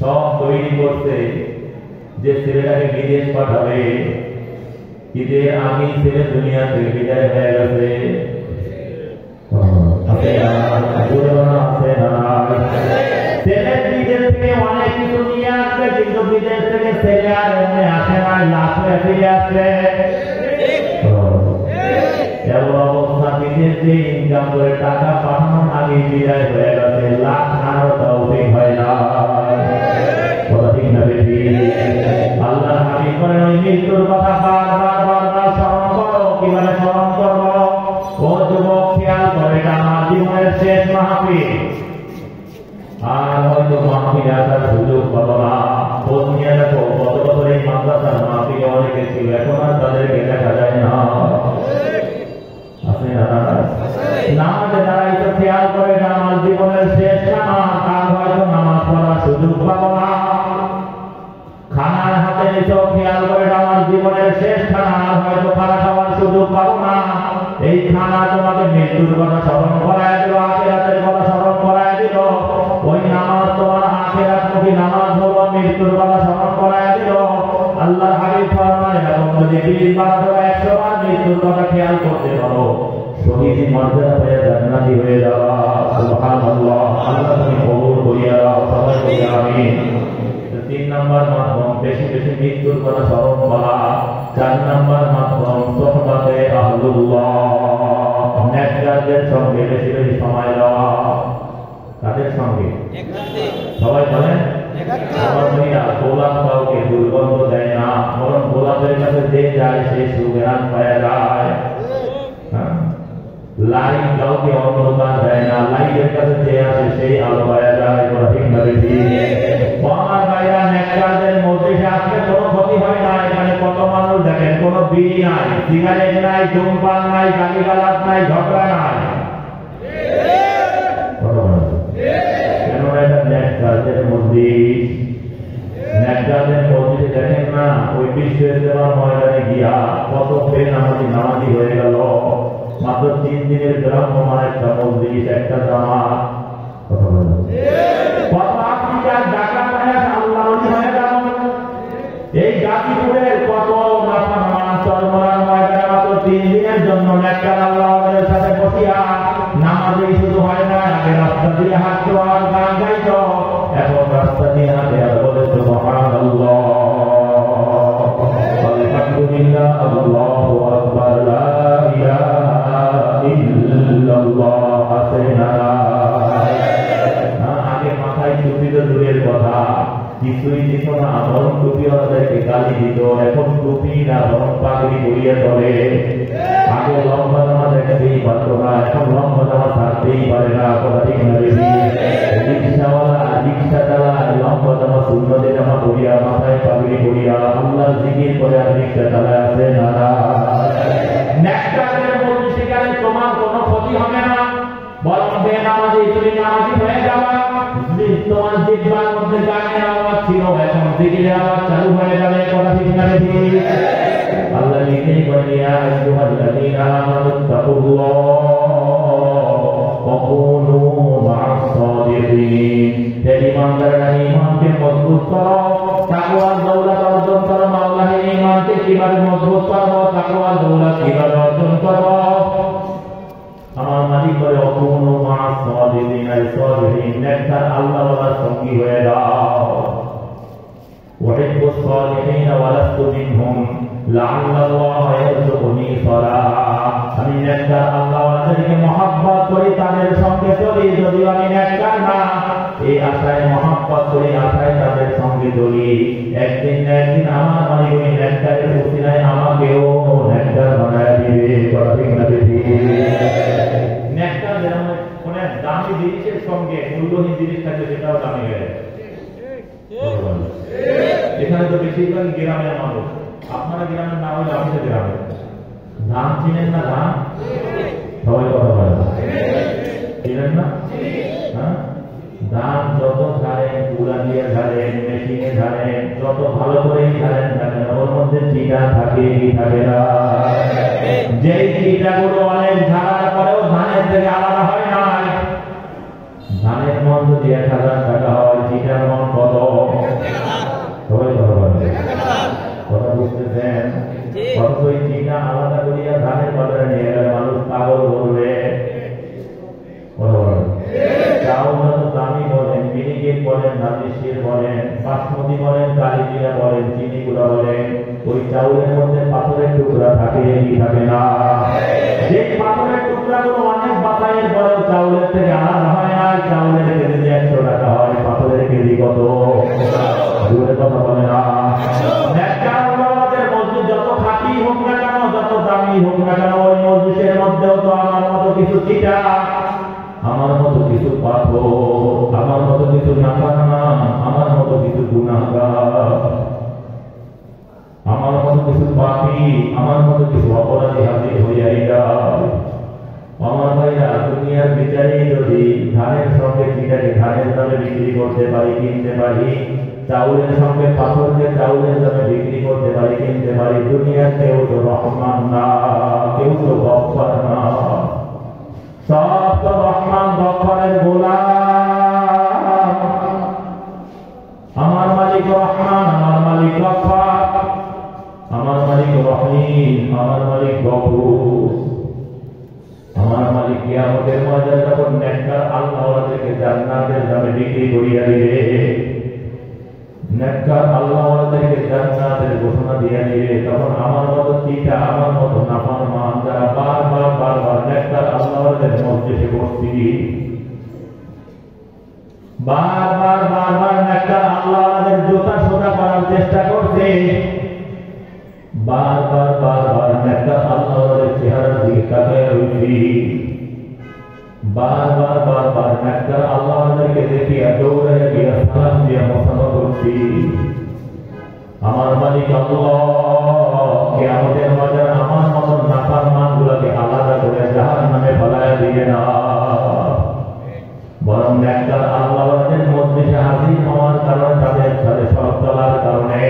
সব তৈরি করছে যে ছেলেটাকে বিদেশ পাঠাবে, ঈদের আগে ছেলে দুনিয়া থেকে বিদায় হয়ে গেছে। ছেলে বিদেশ থেকে অনেক কিছু নিয়ে আসবে, কিন্তু বিদেশ থেকে ছেলে আর এমনি আসে না, লাশ হয়ে ফিরে আসবে। এমন অবস্থা বিদেশ দিয়ে ইনকাম করে টাকা পাঠানোর আগে বিদায় হয়ে গেছে, লাখ আনার তৌফিক হয় না। আল্লাহ হাবিব বলেন ওই মৃত্যুর কথা বারবার স্মরণ করো। কিভাবে স্মরণ করবো? ও যুবক, খেয়াল করে আমার জীবনের শেষ মাহফিল, আর হয়তো মাহফিল আসার সুযোগ পাবো না। খোঁজ নিয়ে দেখো কত বছর এই মাদ্রাসার মাহফিলে অনেকে ছিল, এখন আর তাদেরকে দেখা যায় না। আছে না? নামাজে দাঁড়াইতে খেয়াল করে আমার জীবনের শেষ নামাজ, আর হয়তো নামাজ পড়ার সুযোগ পাবো না। খানার হাতে নিচে খেয়াল করে আমার জীবনের শেষ খানা, আর হয়তো খানা খাওয়ার সুযোগ পাবো না। এই খানা তোমাকে মৃত্যুর কথা স্মরণ করায় দিল, আখিরাতের কথা স্মরণ করায় দিল। ওই নামাজ তোমার আখিরাতমুখী নামাজ হলো, মৃত্যুর কথা স্মরণ করায় দিল। আল্লাহ হাবিব ফরমান এরকম যদি 20 বার অথবা 100 বার মৃত্যুর কথা খেয়াল করতে পারো, শহীদের মর্যাদা হয়ে জান্নাতি হয়ে যাওয়া। সুবহানাল্লাহ। আল্লাহ তুমি কবুল করিয়া দাও, সবাই বলি আমিন। 3 নাম্বার মাধ্যম বেশি বেশি মৃত্যুর কথা স্মরণ করা। 4 নাম্বার মাধ্যম সোহবাতে আহলুল্লাহ, নেককারদের সঙ্গে বেশি বেশি সময় দেওয়া। তাদের সঙ্গে সবাই বলেন গোলাপ কাউকে দুর্গন্ধ দেয় না, বরং গোলাপের কাছে যে যায় সে সুঘ্রাণ পাওয়া যায়। লাইট কাউকে অন্ধকার দেয় না, লাইটের কাছে যে আসে সেই আলো পাওয়া যায়। ঠিক না? আমার ভাইরা, নেককারদের মজলিসে আসলে কোনো ক্ষতি হয় না। এখানে কত মানুষ দেখেন, কোনো বিড়ি নাই, সিগারেট নাই, ধূমপান নাই, গালিগালাজ নাই, ঝগড়া নাই। কেন? এটা নেককারদের মজলিস। নেককারদের মজলিসে দেখেন না, ওই বিশ্ব ইজতেমার ময়দানে গিয়া কত নামাজি হয়ে গেল। মাত্র 3 মসজিদের ব্রাহ্মণ একটা মসজিদ একটা জামাত কথা বলেন কত আফ্রিকার ঢাকা ভাইয়া আল্লাহ হয়ে গেল এই গাজীপুরের কত নাফরমান চরমরার ময়দানে তো 3 দিনের জন্য নেককার আল্লাহর সাথে বসিয়া নামাজই শুধু হয় না আগে রাস্তা দিয়ে হাঁটতো আর গান গাইতো এখন রাস্তা দিয়ে হাঁটে আর বলে সুবহানাল্লাহ আলহামদুলিল্লাহ আল্লাহু আকবার লা ইলাহা ইল্লাল্লাহ আসেনা আগে মাথায় টুপি তো দূরের কথা কিছুই দিত না বরং টুপি ওদেরকে গালি দিত এখন টুপি না বরং পাগড়ি পরিয়ে চলে আগে লম্বা জামা দেখতেই পারত না এখন লম্বা জামা ছাড়তেই পারে না কথা ঠিক না রিক্সাওয়ালা রিক্সা চালায় লম্বা জামা সুন্নতে জামা পরিয়া মাথায় পাগড়ি পরিয়া আল্লাহ জিকির করে আর রিক্সা চালায় আছে না নেককারদের মধ্যে সেখানে তোমার কোনো ক্ষতি হবে না বরং বেনামাজি তুমি নামাজি হয়ে যাবা তোমার জিহ্বার মধ্যে গানের আওয়াজ ছিল এখন জিকিরের আওয়াজ চালু হয়ে যাবে কথা ঠিক না ঠিক আল্লাহ নিজেই বলেন ইয়া আইয়ুহাল্লাযীনা আমানু তাকুল্লাহ ওয়া কুনু মা'আস সাদিকিন হে ঈমানদাররা ঈমানকে মজবুত করো তাকওয়ার দৌলত অর্জন করো আল্লাহর ঈমানকে কিভাবে মজবুত করো তাকওয়ার দৌলত কিভাবে অর্জন করো আমার মালিক বলে অকুনু মা'আস সাদিকিন আই সালিহিন নেককার আল্লাহওয়ালার সঙ্গী হয়ে যাও ওয়াহিব্বুস সালিহিন ওয়া লাস্তু মিনহুম লাআল্লাল্লাহ ইয়ারযুকুনি সালাহ আমি নেককার আল্লাহওয়ালাদেরকে মহব্বত করি তাদের সঙ্গে চলি যদিও আমি নেককার না এই আশায় মহব্বত করি আশায় তাদের সঙ্গে চলি একদিন না একদিন আমার মালিক ওই নেককারের উসিলায় আমাকেও নেককার বানায় দিবে কথা ঠিক না ঠিক নেককার যেমন কোন দামি জিনিসের সঙ্গে মূল্যহীন জিনিস থাকে সেটাও দামি হয়ে যায় এখানে তো বেশিরভাগ গ্রামের মানুষ আপনারা গ্রামের না হলে আমি গ্রামে ধান চিনেন না ধান সবাই কথা বলে চিনেন না হ্যাঁ ধান যত ঝাড়েন তুলা দিয়ে ঝাড়েন মেশিনে ঝাড়েন যত ভালো করে ঝাড়েন ঝাড়েন ওর মধ্যে চিটা থাকে কি থাকে না যেই চিটাগুলো অনেক ঝাড়ার পরেও ধানের থেকে আলাদা হয় না ধানের মন যদি 1000 টাকা হয় চিটার মন কত সবাই কথা বলে কথা বুঝতেছেন কত ওই চিটা আলাদা করিয়া ধানের বাজারে নিয়ে গেলে মানুষ পাগল বলবে কথা বলেন চাউল যত দামি বলেন মিনিকেট বলেন নাজিশির বলেন বাসমতি বলেন কালিজিরা বলেন চিনিগুলা বলেন ওই চাউলের মধ্যে পাথরের টুকরা থাকে কি থাকে না যে পাথরের টুকরাগুলো অনেক বাতায়ের পরেও চাউলের থেকে আলাদা হয় না চাউলের কেজি 100 টাকা হয় পাথরের কেজি কত জোরে কথা বলে না নেককারদের মসজিদ যত খাঁটি হোক না কেন যত দামি হোক না কেন ওই মসজিদের মধ্যেও তো আমার মতো কিছু চিটা আমার মতো কিছু পাথর আমার মতো কিছু নাফরমান আমার মতো কিছু গুনাহগার আমার মতো কিছু পাপী আমার মতো কিছু অপরাধী হাজির হইয়াই যায় আমার ভাইরা দুনিয়ার বিচারে যদি ধানের সঙ্গে চিটাকে ধানের দামে বিক্রি করতে পারি কিনতে পারি চাউলের সঙ্গে পাথরকে চাউলের দামে বিক্রি করতে পারি কিনতে পারি দুনিয়ার কেউ তো রহমান না কেউ তো গফফার না সব তো রহমান গফফারের গোলাম আমার মালিক রহমান আমার মালিক গফফার আমার মালিক রহিম আমার মালিক গফুর আমার মালিক কিয়ামতের ময়দানে যখন নেককার আল্লাহওয়ালাদেরকে জান্নাতের দামে বিক্রি করিয়া দিবে নেককার আল্লাহওয়ালাদেরকে জান্নাতের ঘোষণা দিয়া দিবে তখন আমার মতো চিটা আমার মতো নাফরমান যারা বারবার নেককার আল্লাহওয়ালাদের মজলিসে বসতি বারবার নেককার আল্লাহওয়ালাদের জুতা সোজা করার চেষ্টা করছে বারবার নেককার আল্লাহওয়ালাদের চেহারার দিকে তাকিয়ে রইছি বারবার নেককার আল্লাহওয়ালাদেরকে দেখিয়া দৌড়াইয়া গিয়া সালাম দিয়া মুসাফা করছি আমার মালিক আল্লাহ কিয়ামতের ময়দানে আমার মতো নাফরমানগুলোকে আলাদা করে জাহান্নামে ফেলাইয়া দিবে না বরং নেককার আল্লাহওয়ালাদের মজলিসে হাজির হওয়ার কারণে তাদের সাথে সব চলার কারণে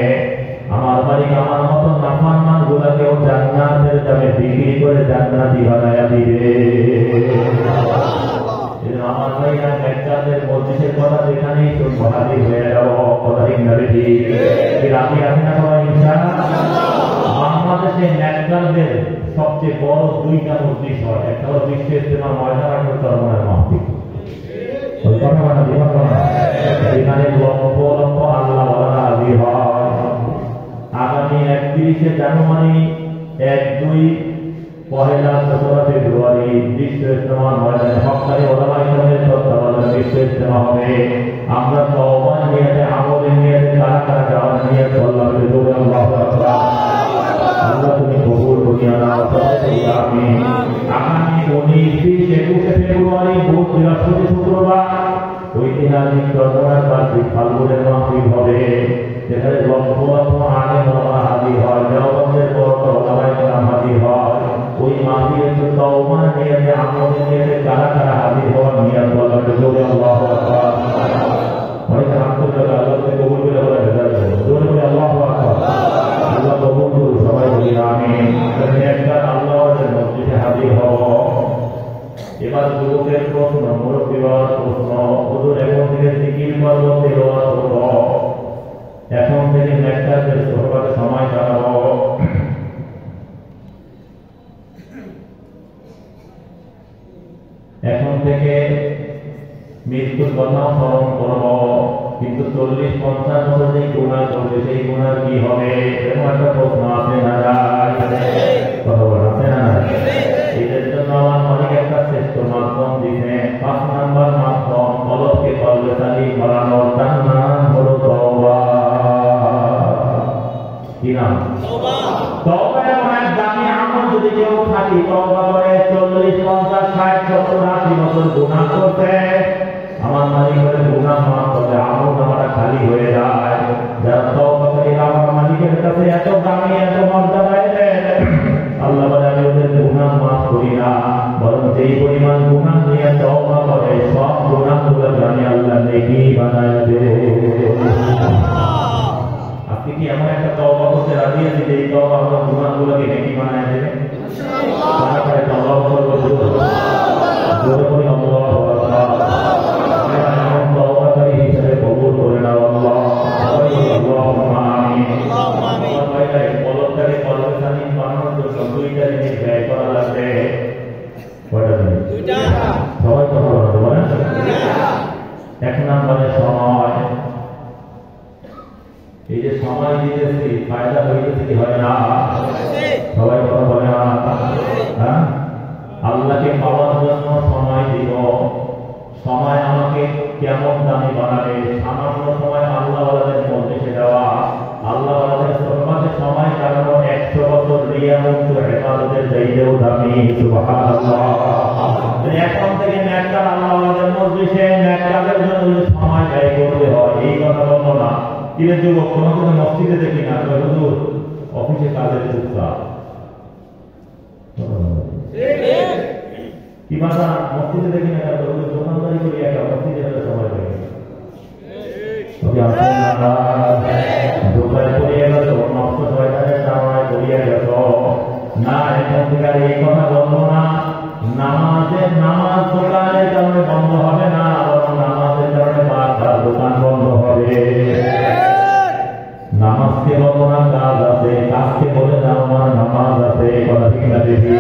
আমার মালিক আমার মতো নাফরমানগুলোকেও জান্নাতের দামে বিক্রি করে জান্নাতি বানায়া দিবে। আমার ভাইরা নেককারদের মজলিসের কথা যেখানেই শুনবো হাজির হয়ে যাবো। কথা ঠিক না বেশি রাজি আছে না সবাই ইনশাআল্লাহ? বাংলাদেশে নেককারদের সবচেয়ে বড় দুইটা মজলিস হয়, একটা হলো বিশ্ব ইজতেমা ময়দান, আর একটা চরমনায় মাহফিল। এখানে লক্ষ লক্ষ আল্লাহ হাজির হয়। আগামী 31শে জানুয়ারি, 1, 2, 1 ফেব্রুয়ারি বিশ্ব ইজতেমা ময়দানে হক্কানি ওলামা ইকরামের তত্ত্বাবধানে বিশ্ব ইজতেমা হবে। আমরা তওবা নিয়তে, আমলের নিয়তে, কারা কারা যাওয়ার নিয়ত আল্লাহ জোরে আল্লাহু আকবার। আল্লাহ তুমি কবুল করিয়া নাও। আমিন। আগামী 19, 20, 21 ফেব্রুয়ারি বুধ, বৃহস্পতি, শুক্রবার ঐতিহাসিক চরমনায় বার্ষিক ফাল্গুনের মাহফিল হবে, যেখানে লক্ষ লক্ষ আলেম ওলামা হাজির হয়, দেওবন্দের বড় বড় ওলামা ইকরাম হাজির হয়। ওই মাহফিলে তো তওবা নিয়তে, আমলের নিয়তে কারা কারা হাজির হওয়ার নিয়ত আল্লাহ জোরে আল্লাহু আকবার। অনেক আন্তর্জাতিক আল্লাহকে কবুল করে বলে জোরে বলে আল্লাহু আকবার। আল্লাহ কবুল করুন, সবাই বলি আমিন। একটা আল্লাহর মসজিদে হাজির হব। এবার যুবকের প্রশ্ন, মুরব্বীর প্রশ্ন, হুজুর এখন থেকে জিকির করব, তেলাওয়াত করব, এখন থেকে নেককারদের সোহবতে সময় কাটাবো, এখন থেকে মৃত্যুর কথা স্মরণ করব, কিন্তু 40-50 বছর যে গুনাহ করবে সেই গুনাহ কি হবে? এরকম একটা প্রশ্ন আছে না? কথা বলা আছে না? এটার জন্য আমার অনেক একটা শ্রেষ্ঠ মাধ্যম দিতে। 5 নাম্বার মাধ্যম, কলবকে কলবে তালি বাড়ানোর, তার নাম হলো তওবা। কি নাম? তওবা এমন এক দামি আমল, যদি কেউ খাঁটি তওবা করে 40, 50, 60, 70, 80 বছর গুনাহ করতে, আমার মালিকের গুনাহ মাফ করে আমল নামাটা খালি হয়ে যায়। যারা তওবা করে আমার মালিকের কাছে এত দামি, এত মর্যাদা দেয়, আল্লাহ বলে আমি ওদের গুনাহ মাফ করি না, বরং যেই পরিমাণ গুনাহ নিয়ে তওবা করে সব গুনাহগুলোকে আমি আল্লাহ নেকি বানায় দেব। আপনি কি এমন একটা তওবা করতে রাজি আছেন যে এই তওবা আপনার গুনাহগুলোকে নেকি বানায় দেবে? আল্লাহ করবো জোরে করে আল্লাহু আকবার। তওবাকারী হিসেবে কবুল করে নাও আল্লাহ। আল্লাহুম্মা আমিন। কলবটাকে কলবে সালিম বানানোর জন্য 2টা জিনিস ব্যয় করা লাগবে। কয়টা জিনিস? 2টা। সবাই কথা বলতে বলেন। 1 নম্বরে সময়। এই যে সময় দিতেছি, ফায়দা হইতেছে কি হয় না? সবাই কথা বলে না? হ্যাঁ, আল্লাহকে পাওয়ার জন্য সময় দিব। সময় আমাকে কেমন দামি বানাবে? সামান্য সময় আল্লাহওয়ালাদের মজলিসে যাওয়া, আল্লাহওয়ালাদের সোহবতে সময় কাটানো 100 বছর রিয়ামত ইবাদতের চাইতেও দামি। সুবহানাল্লাহ। এখন থেকে নেককার আল্লাহওয়ালাদের মজলিসে নেককারদের জন্য সময় ব্যয় করতে হয়, এই কথা বলবো না। কিরে যুবক, তোমাকে তো মসজিদে দেখি না, হুজুর অফিসে কাজের চুপচাপ কি মাথা, মসজিদে দেখি না, দোকানদারি করি, একটা মসজিদে একটা সময় লাগে দোকানে করিয়ে গেল, নষ্ট শয়তানের নামায় করিয়ে গেল না। এখন থেকে আর এই কথা বলবো না। নামাজ দোকানের কারণে বন্ধ হবে না, বরং নামাজের কারণে বারবার দোকান বন্ধ হবে। নামাজকে বলবো না, কাজ আছে, কাজকে বলে না আমার নামাজ আছে। কথা ঠিক না দেখি?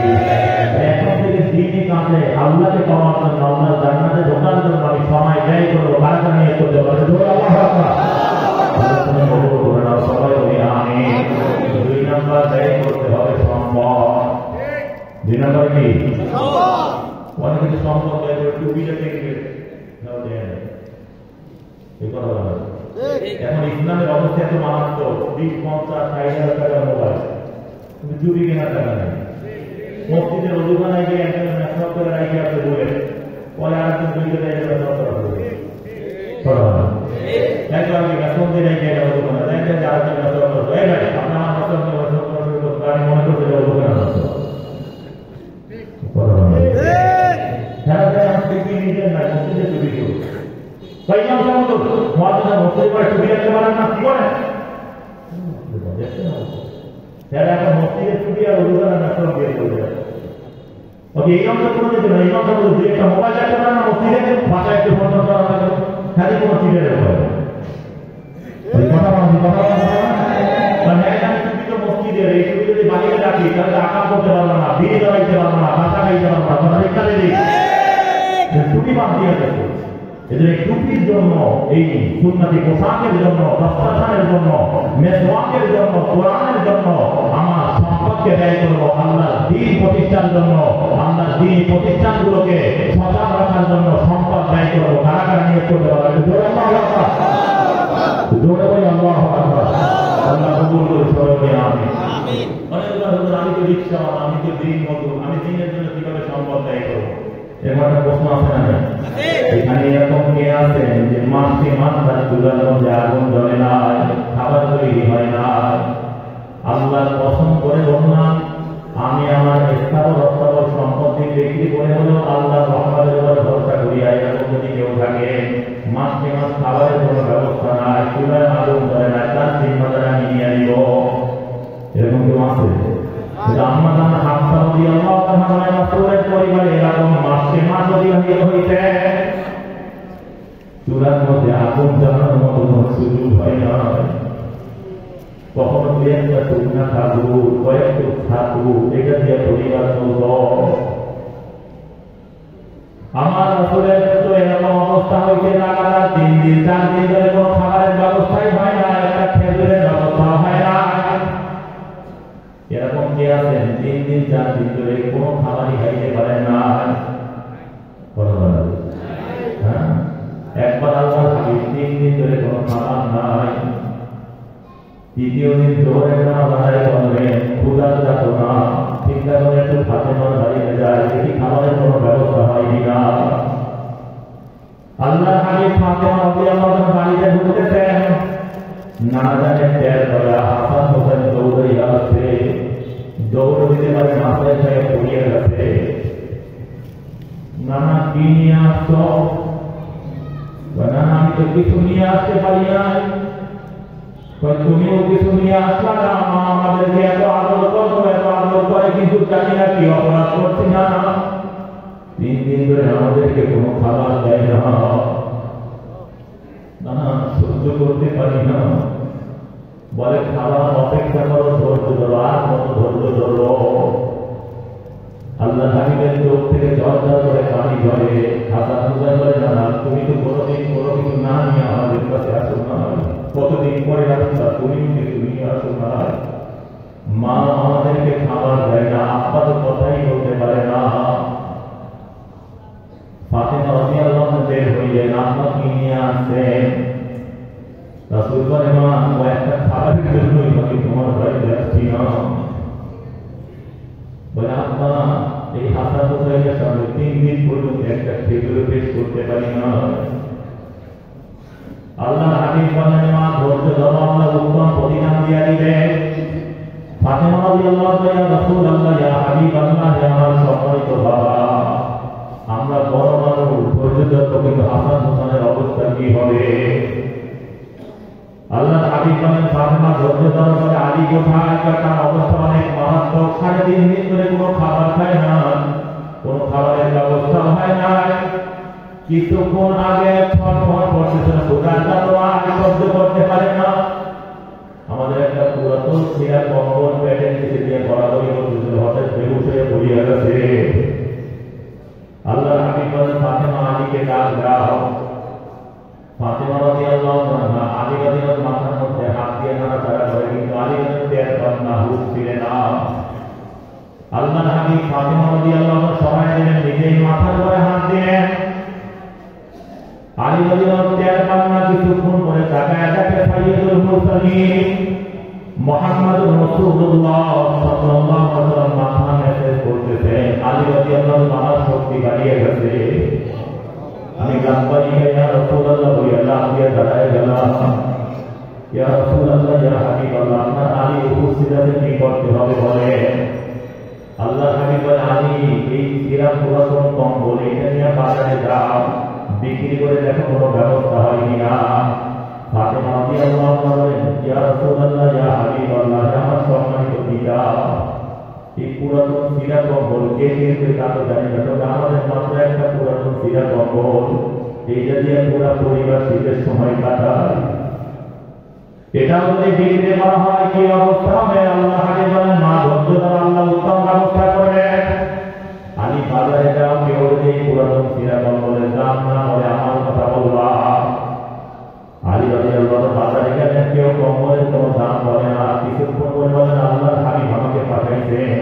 এখন থেকে দিনই কাজে আল্লাহকে পাওয়ার জন্য, আল্লাহর জান্নাতে ঢোকার জন্য আমি সময় ব্যয় করবো। কারা নিয়ে করতে পারে? সবাই বলি আমিন। 2 নম্বর ব্যয় করতে হবে সম্পদ। 2 নম্বর কি? অনেক কিছু সম্পদ ব্যয় করে টুপিটা টেকে এখন ইসলামের অবস্থা এত মারাত্মক। 20, 50, 60,000 টাকার মোবাইল, কিন্তু চুরি কেনার টাকা নেই। মসজিদের দোকানে গিয়ে একজন মেসব করে রাখি আপনি বলে, পরে আরেকজন 2 টাকা মেসব করা হবে। একবার মেসব দিয়ে রেখে গেল দোকানে, দেখেন যে আরেকজন মেসব করবো, এই ভাই আপনি আমার মেসব করা আমি মনে করতে যাবো দোকানে আসতো। নিজের নাই, মসজিদে চুরি করবো। যারা এখন মসজিদে ছুটি আর অভিযান সব বের করে যায়। ওকে এই অংশ করে দিতে না, এই অংশ করে দিয়ে একটা মোবাইল রাখতে পারে না মসজিদে, বাসায় একটু ফোন করা লাগে, খালি কোনো চিঠের ব্যাপার কথা মানে আমি ছুটি তো মসজিদের, এই ছুটি যদি বাড়িতে রাখি তাহলে আকাম করতে পারবো না, বিড়ি দাঁড়াইতে পারবো না, বাসা খাইতে পারবো না, কথা ইত্যাদি দিই ছুটি বাদ দিয়ে গেছে। এদের এই টুপির জন্য, এই সুন্নতি পোশাকের জন্য, দস্তারখানের জন্য, মেসওয়াকের জন্য, কোরআনের জন্য আমার সম্পদকে ব্যয় করবো আল্লাহর দ্বীন প্রতিষ্ঠার জন্য, আল্লাহর দ্বীন প্রতিষ্ঠানগুলোকে সজাগ রাখার জন্য সম্পদ ব্যয় করবো। কারা কারা নিয়োগ করতে পারবে? জোরে বলি আল্লাহু আকবার। আল্লাহ কবুল করে সবাই আমিন। আমি তো রিক্সা, আমি তো দিন মজুর, আমি দিনের জন্য কিভাবে সম্পদ ব্যয় করবো? এরপর একটা প্রশ্ন আছে না? এখানে এরকম কে আছেন যে মাসে মাস তার চুলার মধ্যে আগুন জ্বলে না, খাবার তৈরি হয় না, আল্লাহ পছন্দ করে বললাম আমি আমার স্থাবর অস্থাবর সম্পত্তি বিক্রি করে হলেও আল্লাহ রহমানের উপর ভরসা করিয়া এরকম যদি কেউ থাকে মাসে মাস খাবারের কোনো ব্যবস্থা নাই, চুলার আগুন জ্বলে না, তার জিম্মাদার আমি নিয়ে নিব, এরকম কেউ আছে? পরিবারে এরকম মাসে মাস অতিবাহিত হইতে চুলার মধ্যে আগুন জ্বালানোর মতো কোন সুযোগ হয় না। কখনো একটা শুকনা থাকু, কয়েকটু থাকু, এটা দিয়ে পরিবার চলত। আমার আসলে তো এরকম অবস্থা হইতে লাগাতার 3 দিন 4 দিন ধরে কোনো খাবারের ব্যবস্থাই হয় না, একটা খেজুরের ব্যবস্থা হয় না। এরকম কে আছেন 3 দিন 4 দিন ধরে কোনো খাবারই খাইতে পারেন না? একবার আল্লাহ 3 দিন ধরে কোনো খাবার নাই, তৃতীয় দিন জোরে দাঁড়ায় বললেন ক্ষুধার যাত না, চিন্তা করে একটু ফাতেমার বাড়িতে যায়, দেখি খাবারের কোনো ব্যবস্থা হয়নি না। আল্লাহ হাবিব ফাতেমা রাদিয়াল্লাহু বাড়িতে ঢুকতেছেন, না জানে টের করা হাসান হোসেন চৌধুরী আসছে, দৌড় দিতে পারে মাথায় খেয়ে পড়িয়ে গেছে। নানা কি নিয়ে আসছো? নানা আমি তো কিছু নিয়ে আসতে পারি না। তুমিও কিছু নিয়ে আসলা না, মা আমাদেরকে এত আদর করতো, এত আদর করে, কিন্তু জানি না কি অপরাধ করছি না। 3 দিন ধরে আমাদেরকে কোনো খাবার দেয় না, নানা সহ্য করতে পারি না। বলে খাবার অপেক্ষা করো, ধৈর্য ধরো, আর কত ধৈর্য ধরো। আল্লাহ হাবিবের চোখ থেকে ঝরঝর করে পানি ঝরে। হাসান হুসাইন বলে না, তুমি তো কোনোদিন কোনো কিছু না নিয়ে আমাদের কাছে আসো না, কতদিন পরে আসা, তুমি কিছু নিয়ে আসো না। মা আমাদেরকে খাবার দেয় না, আব্বা তো কথাই বলতে পারে না। ফাতেমা রাদিয়াল্লাহু আনহা বের হইলেন, আব্বা কি নিয়ে আসছেন? রাসূল বলে মা একটা খাবারের জন্যই আমি তোমার বাড়িতে আসছি না। বলে আব্বা এই হাসান হুসাইনের সামনে 3 দিন পর্যন্ত একটা খেজুর পেশ করতে পারি না। আল্লাহ হাবিব বলেন মা ধৈর্য ধরো, আল্লাহ উত্তম প্রতিদান দিয়ে দিবেন। ফাতেমা রাদিয়াল্লাহু আনহা ইয়া রাসূলুল্লাহ ইয়া হাবিবাল্লাহ ইয়া আমার সম্মানিত বাবা, আমরা বড় মানুষ ধৈর্য ধরো, কিন্তু হাসান হুসাইনের অবস্থা কি হবে? আল্লাহ হাবিব বলেন ফাতেমা ধৈর্য ধরো, বলে আলী কোথায়? তার অবস্থা অনেক মারাত্মক, 3.5 দিন ধরে কোনো খাবার খায় না, কোনো খাবারের ব্যবস্থা হয় না। কিছুক্ষণ আগে ছটফট করতেছেন, ক্ষুধার আর সহ্য করতে পারে না। আমাদের একটা পুরাতন ছেঁড়া কম্বল পেটের নিচে দিয়ে গড়াগড়ি করতেছিল, হঠাৎ বেহুশ হয়ে পড়িয়া গেছে। আল্লাহ হাবিব বলেন ফাতেমা আলীকে ডাক দাও। ফাতেমা রাদিয়াল্লাহু আনহা আলী রাদিয়াল্লাহু মাথার মধ্যে হাত দিয়ে নাড়াচাড়া করে, কিন্তু আলী টের পান না, হুঁশ ফিরে না। আল্লাহ হাবিব ফাতেমা রাদিয়াল্লাহু আনহা সময় দিলেন, নিজেই মাথার উপরে হাত দিলেন। আলী রাদিয়াল্লাহু টের পান না, কিছুক্ষণ পরে তাকায় দেখে সাইয়্যিদুল মুরসালিন মুহাম্মদুর রাসূলুল্লাহ সাল্লাল্লাহু আলাইহি ওয়াসাল্লাম মাথা মেসেজ করতেছেন। আলী রাদিয়াল্লাহু আনহু শক্তি বাড়িয়ে গেছে। আমি লাম্বাইকা ইয়া রাসূলুল্লাহ বলে লাম দিয়ে দাঁড়ায় গেলাম। ইয়া রাসূলুল্লাহ ইয়া হাবিবাল্লাহ, আপনার আলী উপস্থিত আছেন, কি করতে হবে বলেন? আল্লাহ হাবিব বলে আলী এই ছিঁড়া পুরাতন কম্বল এটা নিয়ে বাজারে যাও, বিক্রি করে দেখো কোনো ব্যবস্থা হয় কিনা। ফাতেমা রাদিয়াল্লাহু আনহা বলেন ইয়া রাসূলুল্লাহ ইয়া হাবিবাল্লাহ, আমার সম্মানিত পিতা পুরাতন সিরা কম্বল কে কিনবে তা তো জানি না, তবে আমাদের মাত্র একটা পুরাতন সিরা কম্বল, এইটা দিয়ে পুরা পরিবার শীতের সময় কাটায়। এটা যদি বিক্রি করা হয় কি অবস্থা হবে? আল্লাহ আগে বলেন মা ধৈর্য আল্লাহ উত্তম ব্যবস্থা করবেন। আমি বাজারে যাও, কেউ যদি পুরাতন সিরা কম্বলের দাম না বলে আমার কথা বলবা। আলী রাদিয়াল্লাহু বাজারে গেলেন, কেউ কম্বলের কোনো দাম বলে না, কিছুক্ষণ পরে বলেন আল্লাহর হাবিব আমাকে পাঠাইছেন।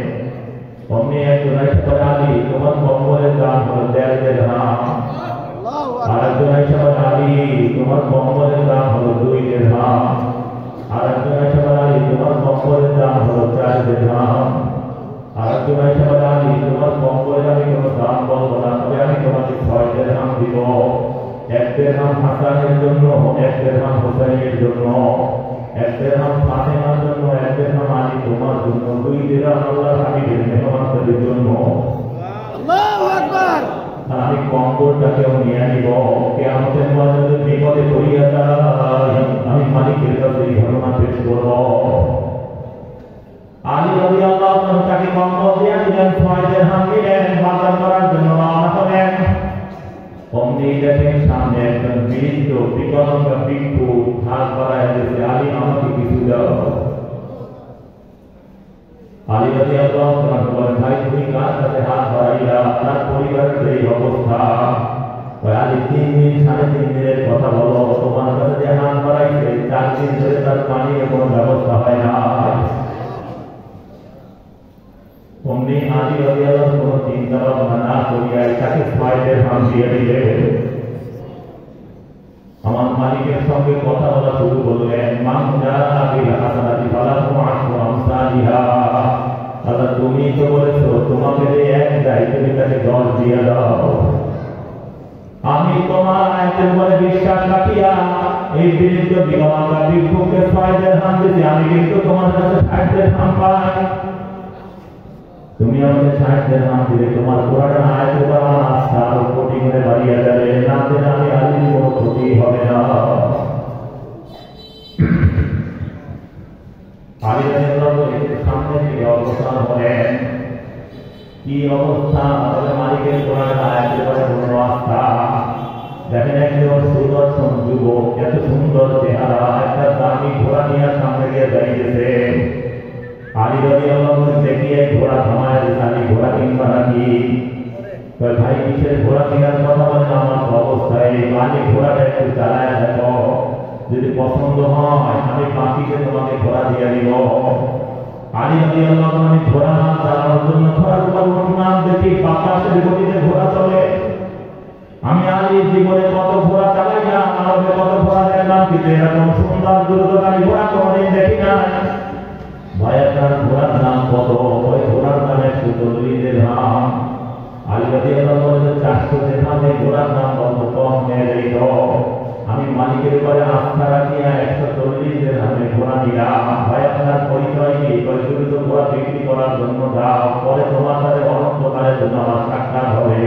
অমনি একজন এসে বলে আলী তোমার কম্বলের দাম হলো 1.5 দিরহাম। আরেকজন এসে বলে আলী তোমার কম্বলের দাম হলো 2 দিরহাম। আরেকজন এসে বলে আলী তোমার কম্বলের দাম হলো 4 দিরহাম। আরেকজন এসে বলে আলী তোমার কম্বলের আমি কোনো দাম বলবো না, তবে আমি তোমাকে 6 দিরহাম দিব। 1 দিরহাম হাসানের জন্য, 1 দিরহাম হোসেনের জন্য, 1 দিরহাম ফাতেমার জন্য, 1 দিরহাম আলী তোমার জন্য, 2 দিরহাম আল্লাহর হাবিবের মেহমানদের জন্য। আল্লাহু আকবার। আমি কম্বলটাকেও নিয়ে নিব, কিয়ামতের ময়দানে বিপদে পড়িয়া যাই, আমি মালিকের কাছে এই ঘটনা পেশ করব। আলী রাদিয়াল্লাহু আনহু তাকে কম্বল দিয়ে দিলেন, 6 দিরহাম দিলেন, বাজার করার জন্য রওনা হলেন। অমনি দেখেন সামনে একজন বৃদ্ধ বিকলাঙ্গ ভিক্ষু হাত বাড়ায় দিয়েছে, আলী আমাকে কিছু দাও। আলী রাদিয়াল্লাহু আনহু বলেন ভাই তুমি কার কাছে হাত বাড়াইলা? তার পরিবারের এই অবস্থা। আলী 3 দিন 3.5 দিনের কথা বলো, তোমার কাছে যে হাত বাড়াইছে 4 দিন ধরে তার পানির কোনো ব্যবস্থা হয় না। অমনি আলী রাদিয়াল্লাহু আনহু চিন্তা ভাবনা না করিয়া তাকে 6 দিরহাম দিয়ে দিলেন। আমার মালিকের সঙ্গে কথা বলা শুরু করলেন, মান জাআ বিল হাসানাতি ফালাহু আশরু আমসালিহা। আল্লাহ তুমি তো বলেছো তোমাকে যে এক দেয় তুমি তাকে 10 দিয়ে দাও। আমি তোমার আয়াতের উপরে বিশ্বাস রাখিয়া এই বৃদ্ধ বিকলাঙ্গ ভিক্ষুকে 6 দিরহাম দিয়েছি, আমি কিন্তু তোমার কাছে 60 দিরহাম পাই। তুমি আমাকে 60 দিরহাম দিলে তোমার কোরআন আয়াতের উপর আমার আস্থা আরো কোটি গুণে বাড়িয়ে যাবে, না দিলে আমি আলীর কোনো ক্ষতি হবে না। আলী রাদিয়াল্লাহু আনহু সামনে থেকে অবস্থান হলেন। কি অবস্থা? তাহলে মালিকের কোরআন আয়াতের উপরে কোনো আস্থা। দেখেন একজন সুদর্শন যুবক, এত সুন্দর চেহারা, একটা দামি ঘোড়া নিয়ে সামনে গিয়ে দাঁড়িয়েছে। আলী রাদিয়াল্লাহু আনহু দেখিয়ে ঘোড়া থামায় দিয়েছে, আলী ঘোড়া কিনবা নাকি? ভাই কিসের ঘোড়া কেনার কথা বলেন? আমার অবস্থায় মালিক ঘোড়াটা একটু চালায় দেখো, যদি পছন্দ হয় আমি বাকিকে তোমাকে ঘোড়া দিয়ে দিব। আলী রাদিয়াল্লাহু আনহু ঘোড়া চালানোর জন্য ঘোড়ার উপর উঠলাম, দেখি বাতাসের গতিতে ঘোড়া চলে। আমি আলীর জীবনে কত ঘোড়া চালাই না, আরবে কত ঘোড়া দেখলাম, কিন্তু এরকম সুন্দর দ্রুতগামী ঘোড়া কোনোদিন দেখি না। ভাই আপনার ঘোড়ার নাম কত? ওই ঘোড়ার নাম 140 দিরহাম। আলী রাদিয়াল্লাহু আনহু 400 দিরহাম, এই ঘোড়ার নাম কত? কম নেই তো। আমি মালিকের উপরে আস্থা রাখিয়া 140 দিরহামে ঘোড়া নিলাম। ভাই আপনার পরিচয় কি? পরিচিত ঘোড়া বিক্রি করার জন্য দাও, পরে তোমার সাথে অনন্তকালের জন্য আমার সাক্ষাৎ হবে।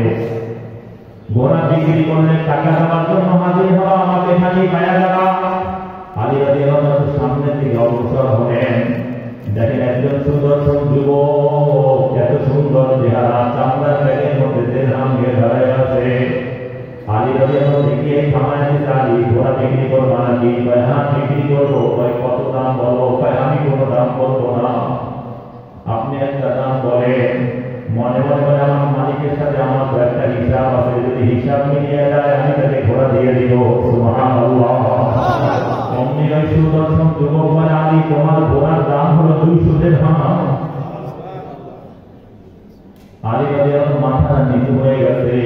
ঘোড়া বিক্রি করলে টাকা দেওয়ার জন্য হাজির হওয়া, আমাকে খালি পায়া যাওয়া। আলী রাদিয়াল্লাহু আনহু সামনে থেকে অগ্রসর হলেন। দেখেন একজন সুদর্শন যুবক, এত সুন্দর চেহারা, চামড়ার ব্যাগের মধ্যে দিরহাম নিয়ে দাঁড়ায় আছে। আলী রাদিয়াল্লাহু আনহু দেখিয়ে থামায় দিয়েছে, আলী ঘোড়া বিক্রি করবা নাকি? হ্যাঁ বিক্রি করবো। কত দাম বলবো? আমি কোনো দাম বলবো না, আপনি একটা দাম বলেন। মনে মনে বলে আমার মালিকের সাথে আমার তো একটা হিসাব আছে, যদি হিসাব মিলিয়ে যায় আমি তাকে ঘোড়া দিয়ে দিব। সুবহানাল্লাহ। অমনি ওই সুদর্শন যুবক বলে, আলী তোমার ঘোড়ার দাম হলো 200 দিরহাম। আলী রাদিয়াল্লাহু আনহু মাথাটা নিচু হয়ে গেছে,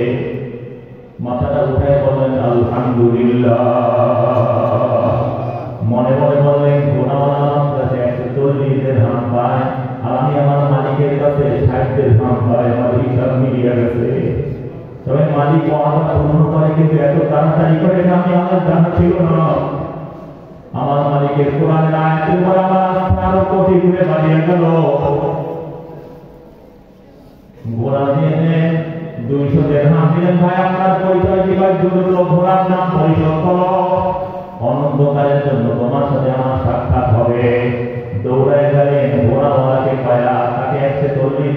মাথাটা উঠায় বললেন আলহামদুলিল্লাহ। মনে মনে বললেন ঘোড়াওয়ালা আমার কাছে 140 দিরহাম পায়, আর আমি আমার মালিকের কাছে 60 দিরহাম পাই, আমার হিসাব মিলিয়ে গেছে। তবে মালিক ওয়াদা পূর্ণ করে, কিন্তু এত তাড়াতাড়ি করে আমি আমার জানা ছিল না। আমার মালিকের কোরআনের আয়াতের উপর আমার আস্থা আরো কোটি গুণে বাড়িয়ে গেল। ঘোড়া দিয়ে 200 দিরহাম দিলেন। ভাই আপনার পরিচয় কি? ভাই দ্রুত ঘোড়ার নাম পরিশোধ করো, অনন্তকালের জন্য তোমার সাথে আমার সাক্ষাৎ হবে। দৌড়ায় গেলেন, ঘোড়াওয়ালাকে পায়া তাকে 140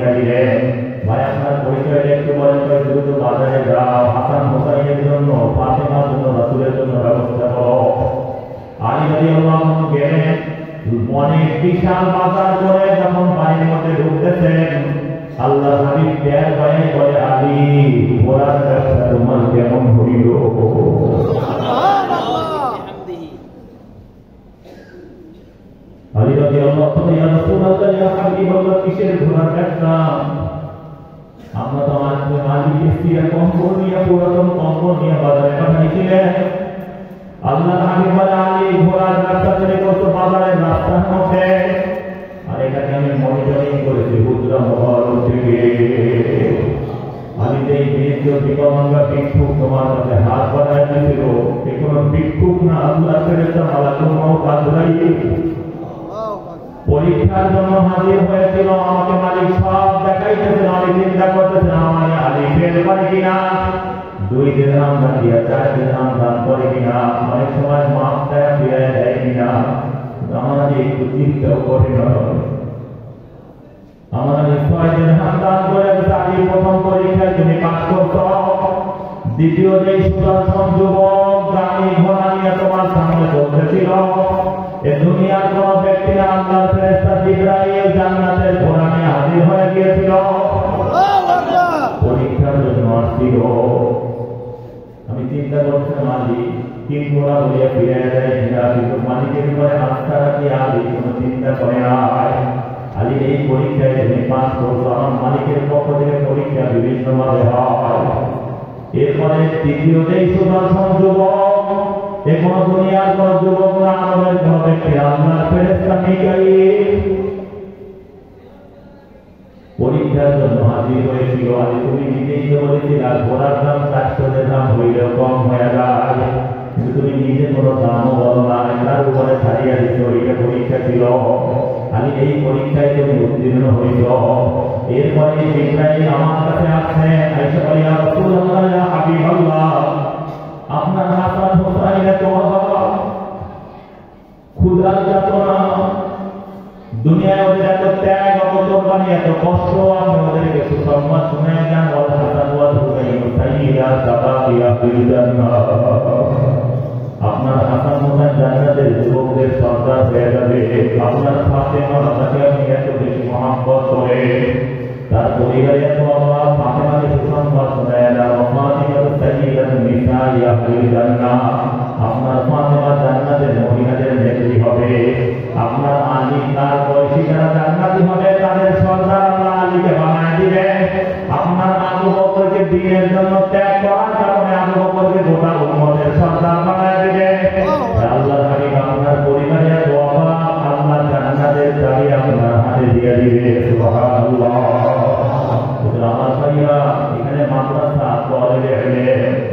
দিয়া দিলেন। ভাই আপনার পরিচয়টা একটু বলেন তো, দ্রুত বাজারে যাও, হাসান হোসাইনের জন্য, ফাতেমার জন্য, রাসূলের জন্য ব্যবস্থা করো। আলী রাদিয়াল্লাহু আনহু গেলেন, অনেক বিশাল বাজার করে যখন বাড়ির মধ্যে ঢুকতেছেন, আল্লাহ হাবিব টের পায়, বলে আলী, ঘোড়ার ব্যবসা তোমার কেমন হইল? আলী রাদিয়াল্লাহু আনহু, ইয়া রাসূলুল্লাহ, ইয়া হাবিবাল্লাহ, কিসের ঘোড়ার ব্যবসা? আমরা তো আলীকে সিরা কম্বল নিয়ে, পুরাতন কম্বল নিয়ে বাজারে পাঠাইছিলেন। আল্লাহ হাবিব বলে, আলী, ঘোড়ার ব্যবসা করে করছো বাজারের রাস্তার মধ্যে, আর এটাকে আমি মনিটরিং করেছি হুজরা মহল থেকে। আমি যে বিকলাঙ্গা ভিক্ষুক তোমার কাছে হাত বাড়ায় দিয়েছিল, এ কোনো ভিক্ষুক না, আল্লাহ ফেরেশতা মালাকুল মউত আজরাইল পরীক্ষার জন্য হাজির হয়েছিল। আমাকে মালিক সব দেখাইতেছেন, আমি চিন্তা করতেছেন আমার আলী ফেল করে কিনা, 2 দিরহাম দান দিয়া 4 দিরহাম দান করে কিনা, অনেক সময় মাপ দেয় ফিরে দেয় কিনা। আমার আলী একটু চিন্তাও করে না, আমার আলী 6 দিরহাম দান করে আলী প্রথম পরীক্ষায় তুমি পাস করছো। দ্বিতীয় যে সুদর্শন যুবক দামি ঘোড়া নিয়ে তোমার সামনে চলতেছিল, এ দুনিয়ার কোন ব্যক্তি না, আল্লাহর ফেরেশতা জিবরাইল জান্নাতের ঘোড়া নিয়ে হাজির হয়ে গিয়েছিল, পরীক্ষার জন্য আসছিল। আমি চিন্তা করছিলাম আলী তিন ঘোড়া হইয়া ফিরে যায় কিনা, কিন্তু মালিকের উপরে আস্থা রাখি আলী কোনো চিন্তা করে না। আলী এই পরীক্ষায় তুমি পাস করছো, আমার মালিকের পক্ষ থেকে পরীক্ষা বিভিন্নভাবে হয়। এরপরে তৃতীয় যেই সুদর্শন যুবক, এ কোন দুনিয়ার কোন যুবক না, আমাদের কোন ব্যক্তি, আল্লাহর ফেরেশতা মিকাঈল পরীক্ষার জন্য হাজির হয়েছিল। আলী তুমি নিজেই তো বলেছিলে ঘোড়ার দাম 400 দিরহাম হইলেও কম হয়ে যায়, কিন্তু তুমি নিজে কোনো দামও বলো না, তার উপরে ছাড়িয়ে দিচ্ছ, এটা পরীক্ষা ছিল। আলী এই পরীক্ষায় তুমি উত্তীর্ণ হইছ। এরপরে জিবরাইল আমার কাছে আসছে, আয়েশা বলে, ইয়া রাসূলুল্লাহ, ইয়া হাবিবাল্লাহ, আপনার হাসান হোসাইনের তো ক্ষুধার যাতনা, দুনিয়ায় ওদের এত ত্যাগ, এত কোরবানি, এত কষ্ট, আপনি ওদেরকে সুসংবাদ শুনে যান। ওয়াল হাসান ওয়াল হুসাইন সাইয়্যিদা শাবাবিয়া ফিল জান্নাহ, আপনার হাসান হোসেন জান্নাতের যুবকদের সর্দার হয়ে যাবে। আপনার ফাতেমা, তাকে আপনি এত বেশি মহব্বত করে, তার পরিবারে এত আল্লাহ ফাতেমাকে সুসংবাদ শোনায় না। ফাতেমা সাইয়্যিদাতুন নিসাই আহলিল জান্নাহ, আপনার ফাতেমা জান্নাতের মহিলাদের নেত্রী হবে। আপনার আলী তার বয়সী যারা জান্নাতি হবে, তাদের সর্দার আল্লাহ আলীকে বানায় দিবে। আপনার আবু বকরকে দ্বীনের জন্য ত্যাগ করার কারণে আবু বকরকে গোটা উম্মতের সর্দার বানায় দিবে। আল্লাহর হাবিব আপনার পরিবারে দোয়া, আল্লাহ জান্নাতের চাবি আপনার হাতে দিয়ে দিবে। সুবহানাল্লাহ। আমার ভাইয়া, এখানে মাদ্রাসা, কলেজে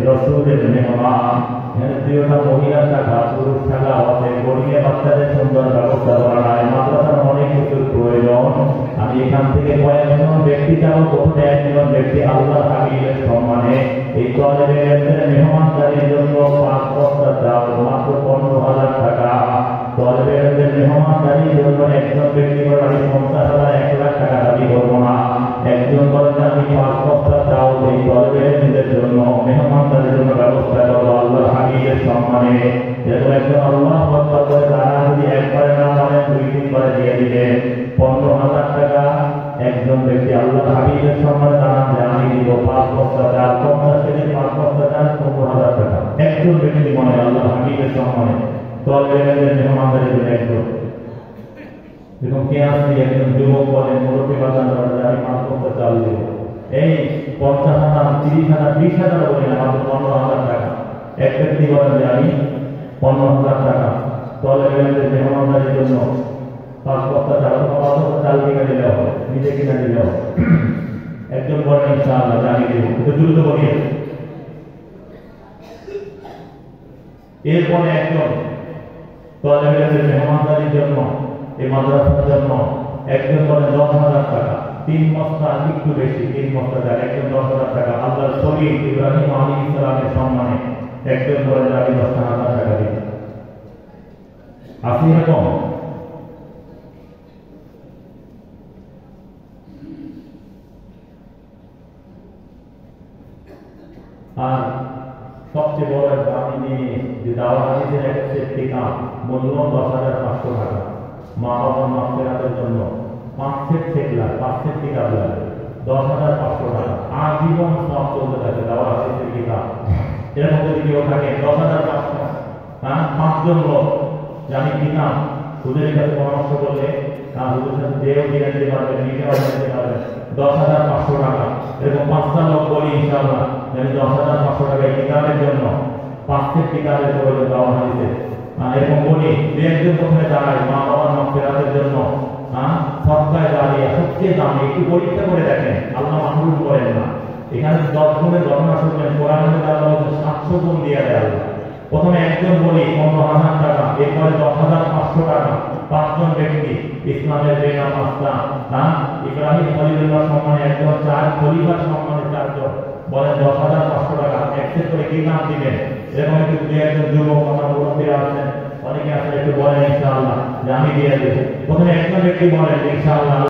রাসূলের মেহমান, এখানে 2টা মহিলা শাখা, পুরুষ শাখা আছে, গরিবে বাচ্চাদের সুন্দর ব্যবস্থা করা হয়। মাদ্রাসার অনেক কিছুর প্রয়োজন। আমি এখান থেকে কয়েকজন ব্যক্তি যাবো, প্রথমে একজন ব্যক্তি আল্লাহর হাবিবের সম্মানে এই কলেজের মেহমানদারির জন্য 5 বস্তা চাল, মাত্র 15,000 টাকা। কলেজের মেহমানদারির জন্য একজন ব্যক্তি করে আমি 50,000, 1 লাখ টাকা দাবি করবো না। একজন বলেন আমি 5 বস্তা চাল এই কলেজের জন্য মেহমানদারির জন্য ব্যবস্থা করবো আল্লাহর হাবিবের সম্মানে। যেহেতু একজন আল্লাহ আকবার করে তারা যদি একবারে না মানে 2-3 বারে দিয়ে দিলে 15,000 টাকা। একজন ব্যক্তি আল্লাহর হাবিবের সম্মানে জানান যে আমি দিব 5 বস্তা চাল, 50 থেকে 5 বস্তা চাল, 15,000 টাকা। একজন ব্যক্তি মনে আল্লাহর হাবিবের সম্মানে কলেজের মেহমানদারির জন্য একজন। এরকম কে আসছে, একজন যুবক বলেন মুরব্বী বাজান আমি 5 বস্তা চাল দিব। এই 50,000, 30,000, 20,000 বলি না, মাত্র 15,000 টাকা। এক ব্যক্তি বলেন যে আমি 15,000 টাকা কলেজের মেহমানদারির জন্য 5 বস্তা চাল, 5 বস্তা চাল কিনে দিলে হবে, নিজে কিনে দিলে হবে। একজন বলেন ইনশাআল্লাহ আমি দেব, একটু দ্রুত বলি। এরপরে একজন কলেজের মেহমানদারির জন্য, এই মাদ্রাসার জন্য একজন বলেন 10,000 টাকা, 3 বস্তা, একটু বেশি 3 বস্তা চাল, একজন 10,000 টাকা। আল্লাহর খলিল ইব্রাহিম আলাইহিস সালামের সম্মানে একজন বলেন আমি 10,000 টাকা দিব। আসি এরকম আর সবচেয়ে বড় একটা আমি নিয়ে যে দাওয়া হাদিসের একটা সেফটি কাম মূল্য 10,500 টাকা। মা বাবার মাফেরাতের জন্য 5 সেট ঠেকলা 5 সেট কিতাব লাগে 10,500 টাকা। আর জীবন সব চলতে থাকে দাওয়া হাদিসের কিতাব। এর মধ্যে যদি কেউ থাকে 10,500, হ্যাঁ 5 জন লোক জানি কিতাব হুজুরের কাছে পরামর্শ করলে হুজুরের সাথে দেও দিয়ে দিতে পারবেন, নিজেও দিতে পারবেন 10,500 টাকা। এরকম 5টা লোক বলি ইনশাআল্লাহ জানি 10,500 টাকা এই কিতাবের জন্য 5 সেট কিতাবের প্রয়োজন দাওয়া হাদিসে। এরকম বলি যে একজন প্রথমে দাঁড়ায় মা বাবার মাফেরাতের জন্য সবটায় দাঁড়িয়ে সবচেয়ে দামি একটু পরীক্ষা করে দেখেন, আল্লাহ মাহরুম করেন না। এখানে 10 গুণের ঘটনা শুনলেন, কোরআনে আল্লাহ 700 গুণ দিয়ে দেয় আল্লাহ। প্রথমে একজন বলি 15,000 টাকা, এরপরে 10,500 টাকা। 5 জন ব্যক্তি ইসলামের বেনাম মাস্তা ইব্রাহিম খলিলুল্লাহ সম্মানে একজন, 4 খলিফার সম্মানে 4 জন বলেন 10,500 টাকা অ্যাকসেপ্ট করে কি নাম দিবেন। এরকম একটু 2-1 যুবক আমার মুরব্বীরা আছেন, অনেকে আসলে একটু বলেন ইনশাআল্লাহ যে আমি দিয়ে দেব। প্রথমে একজন ব্যক্তি বলেন ইনশাআল্লাহ।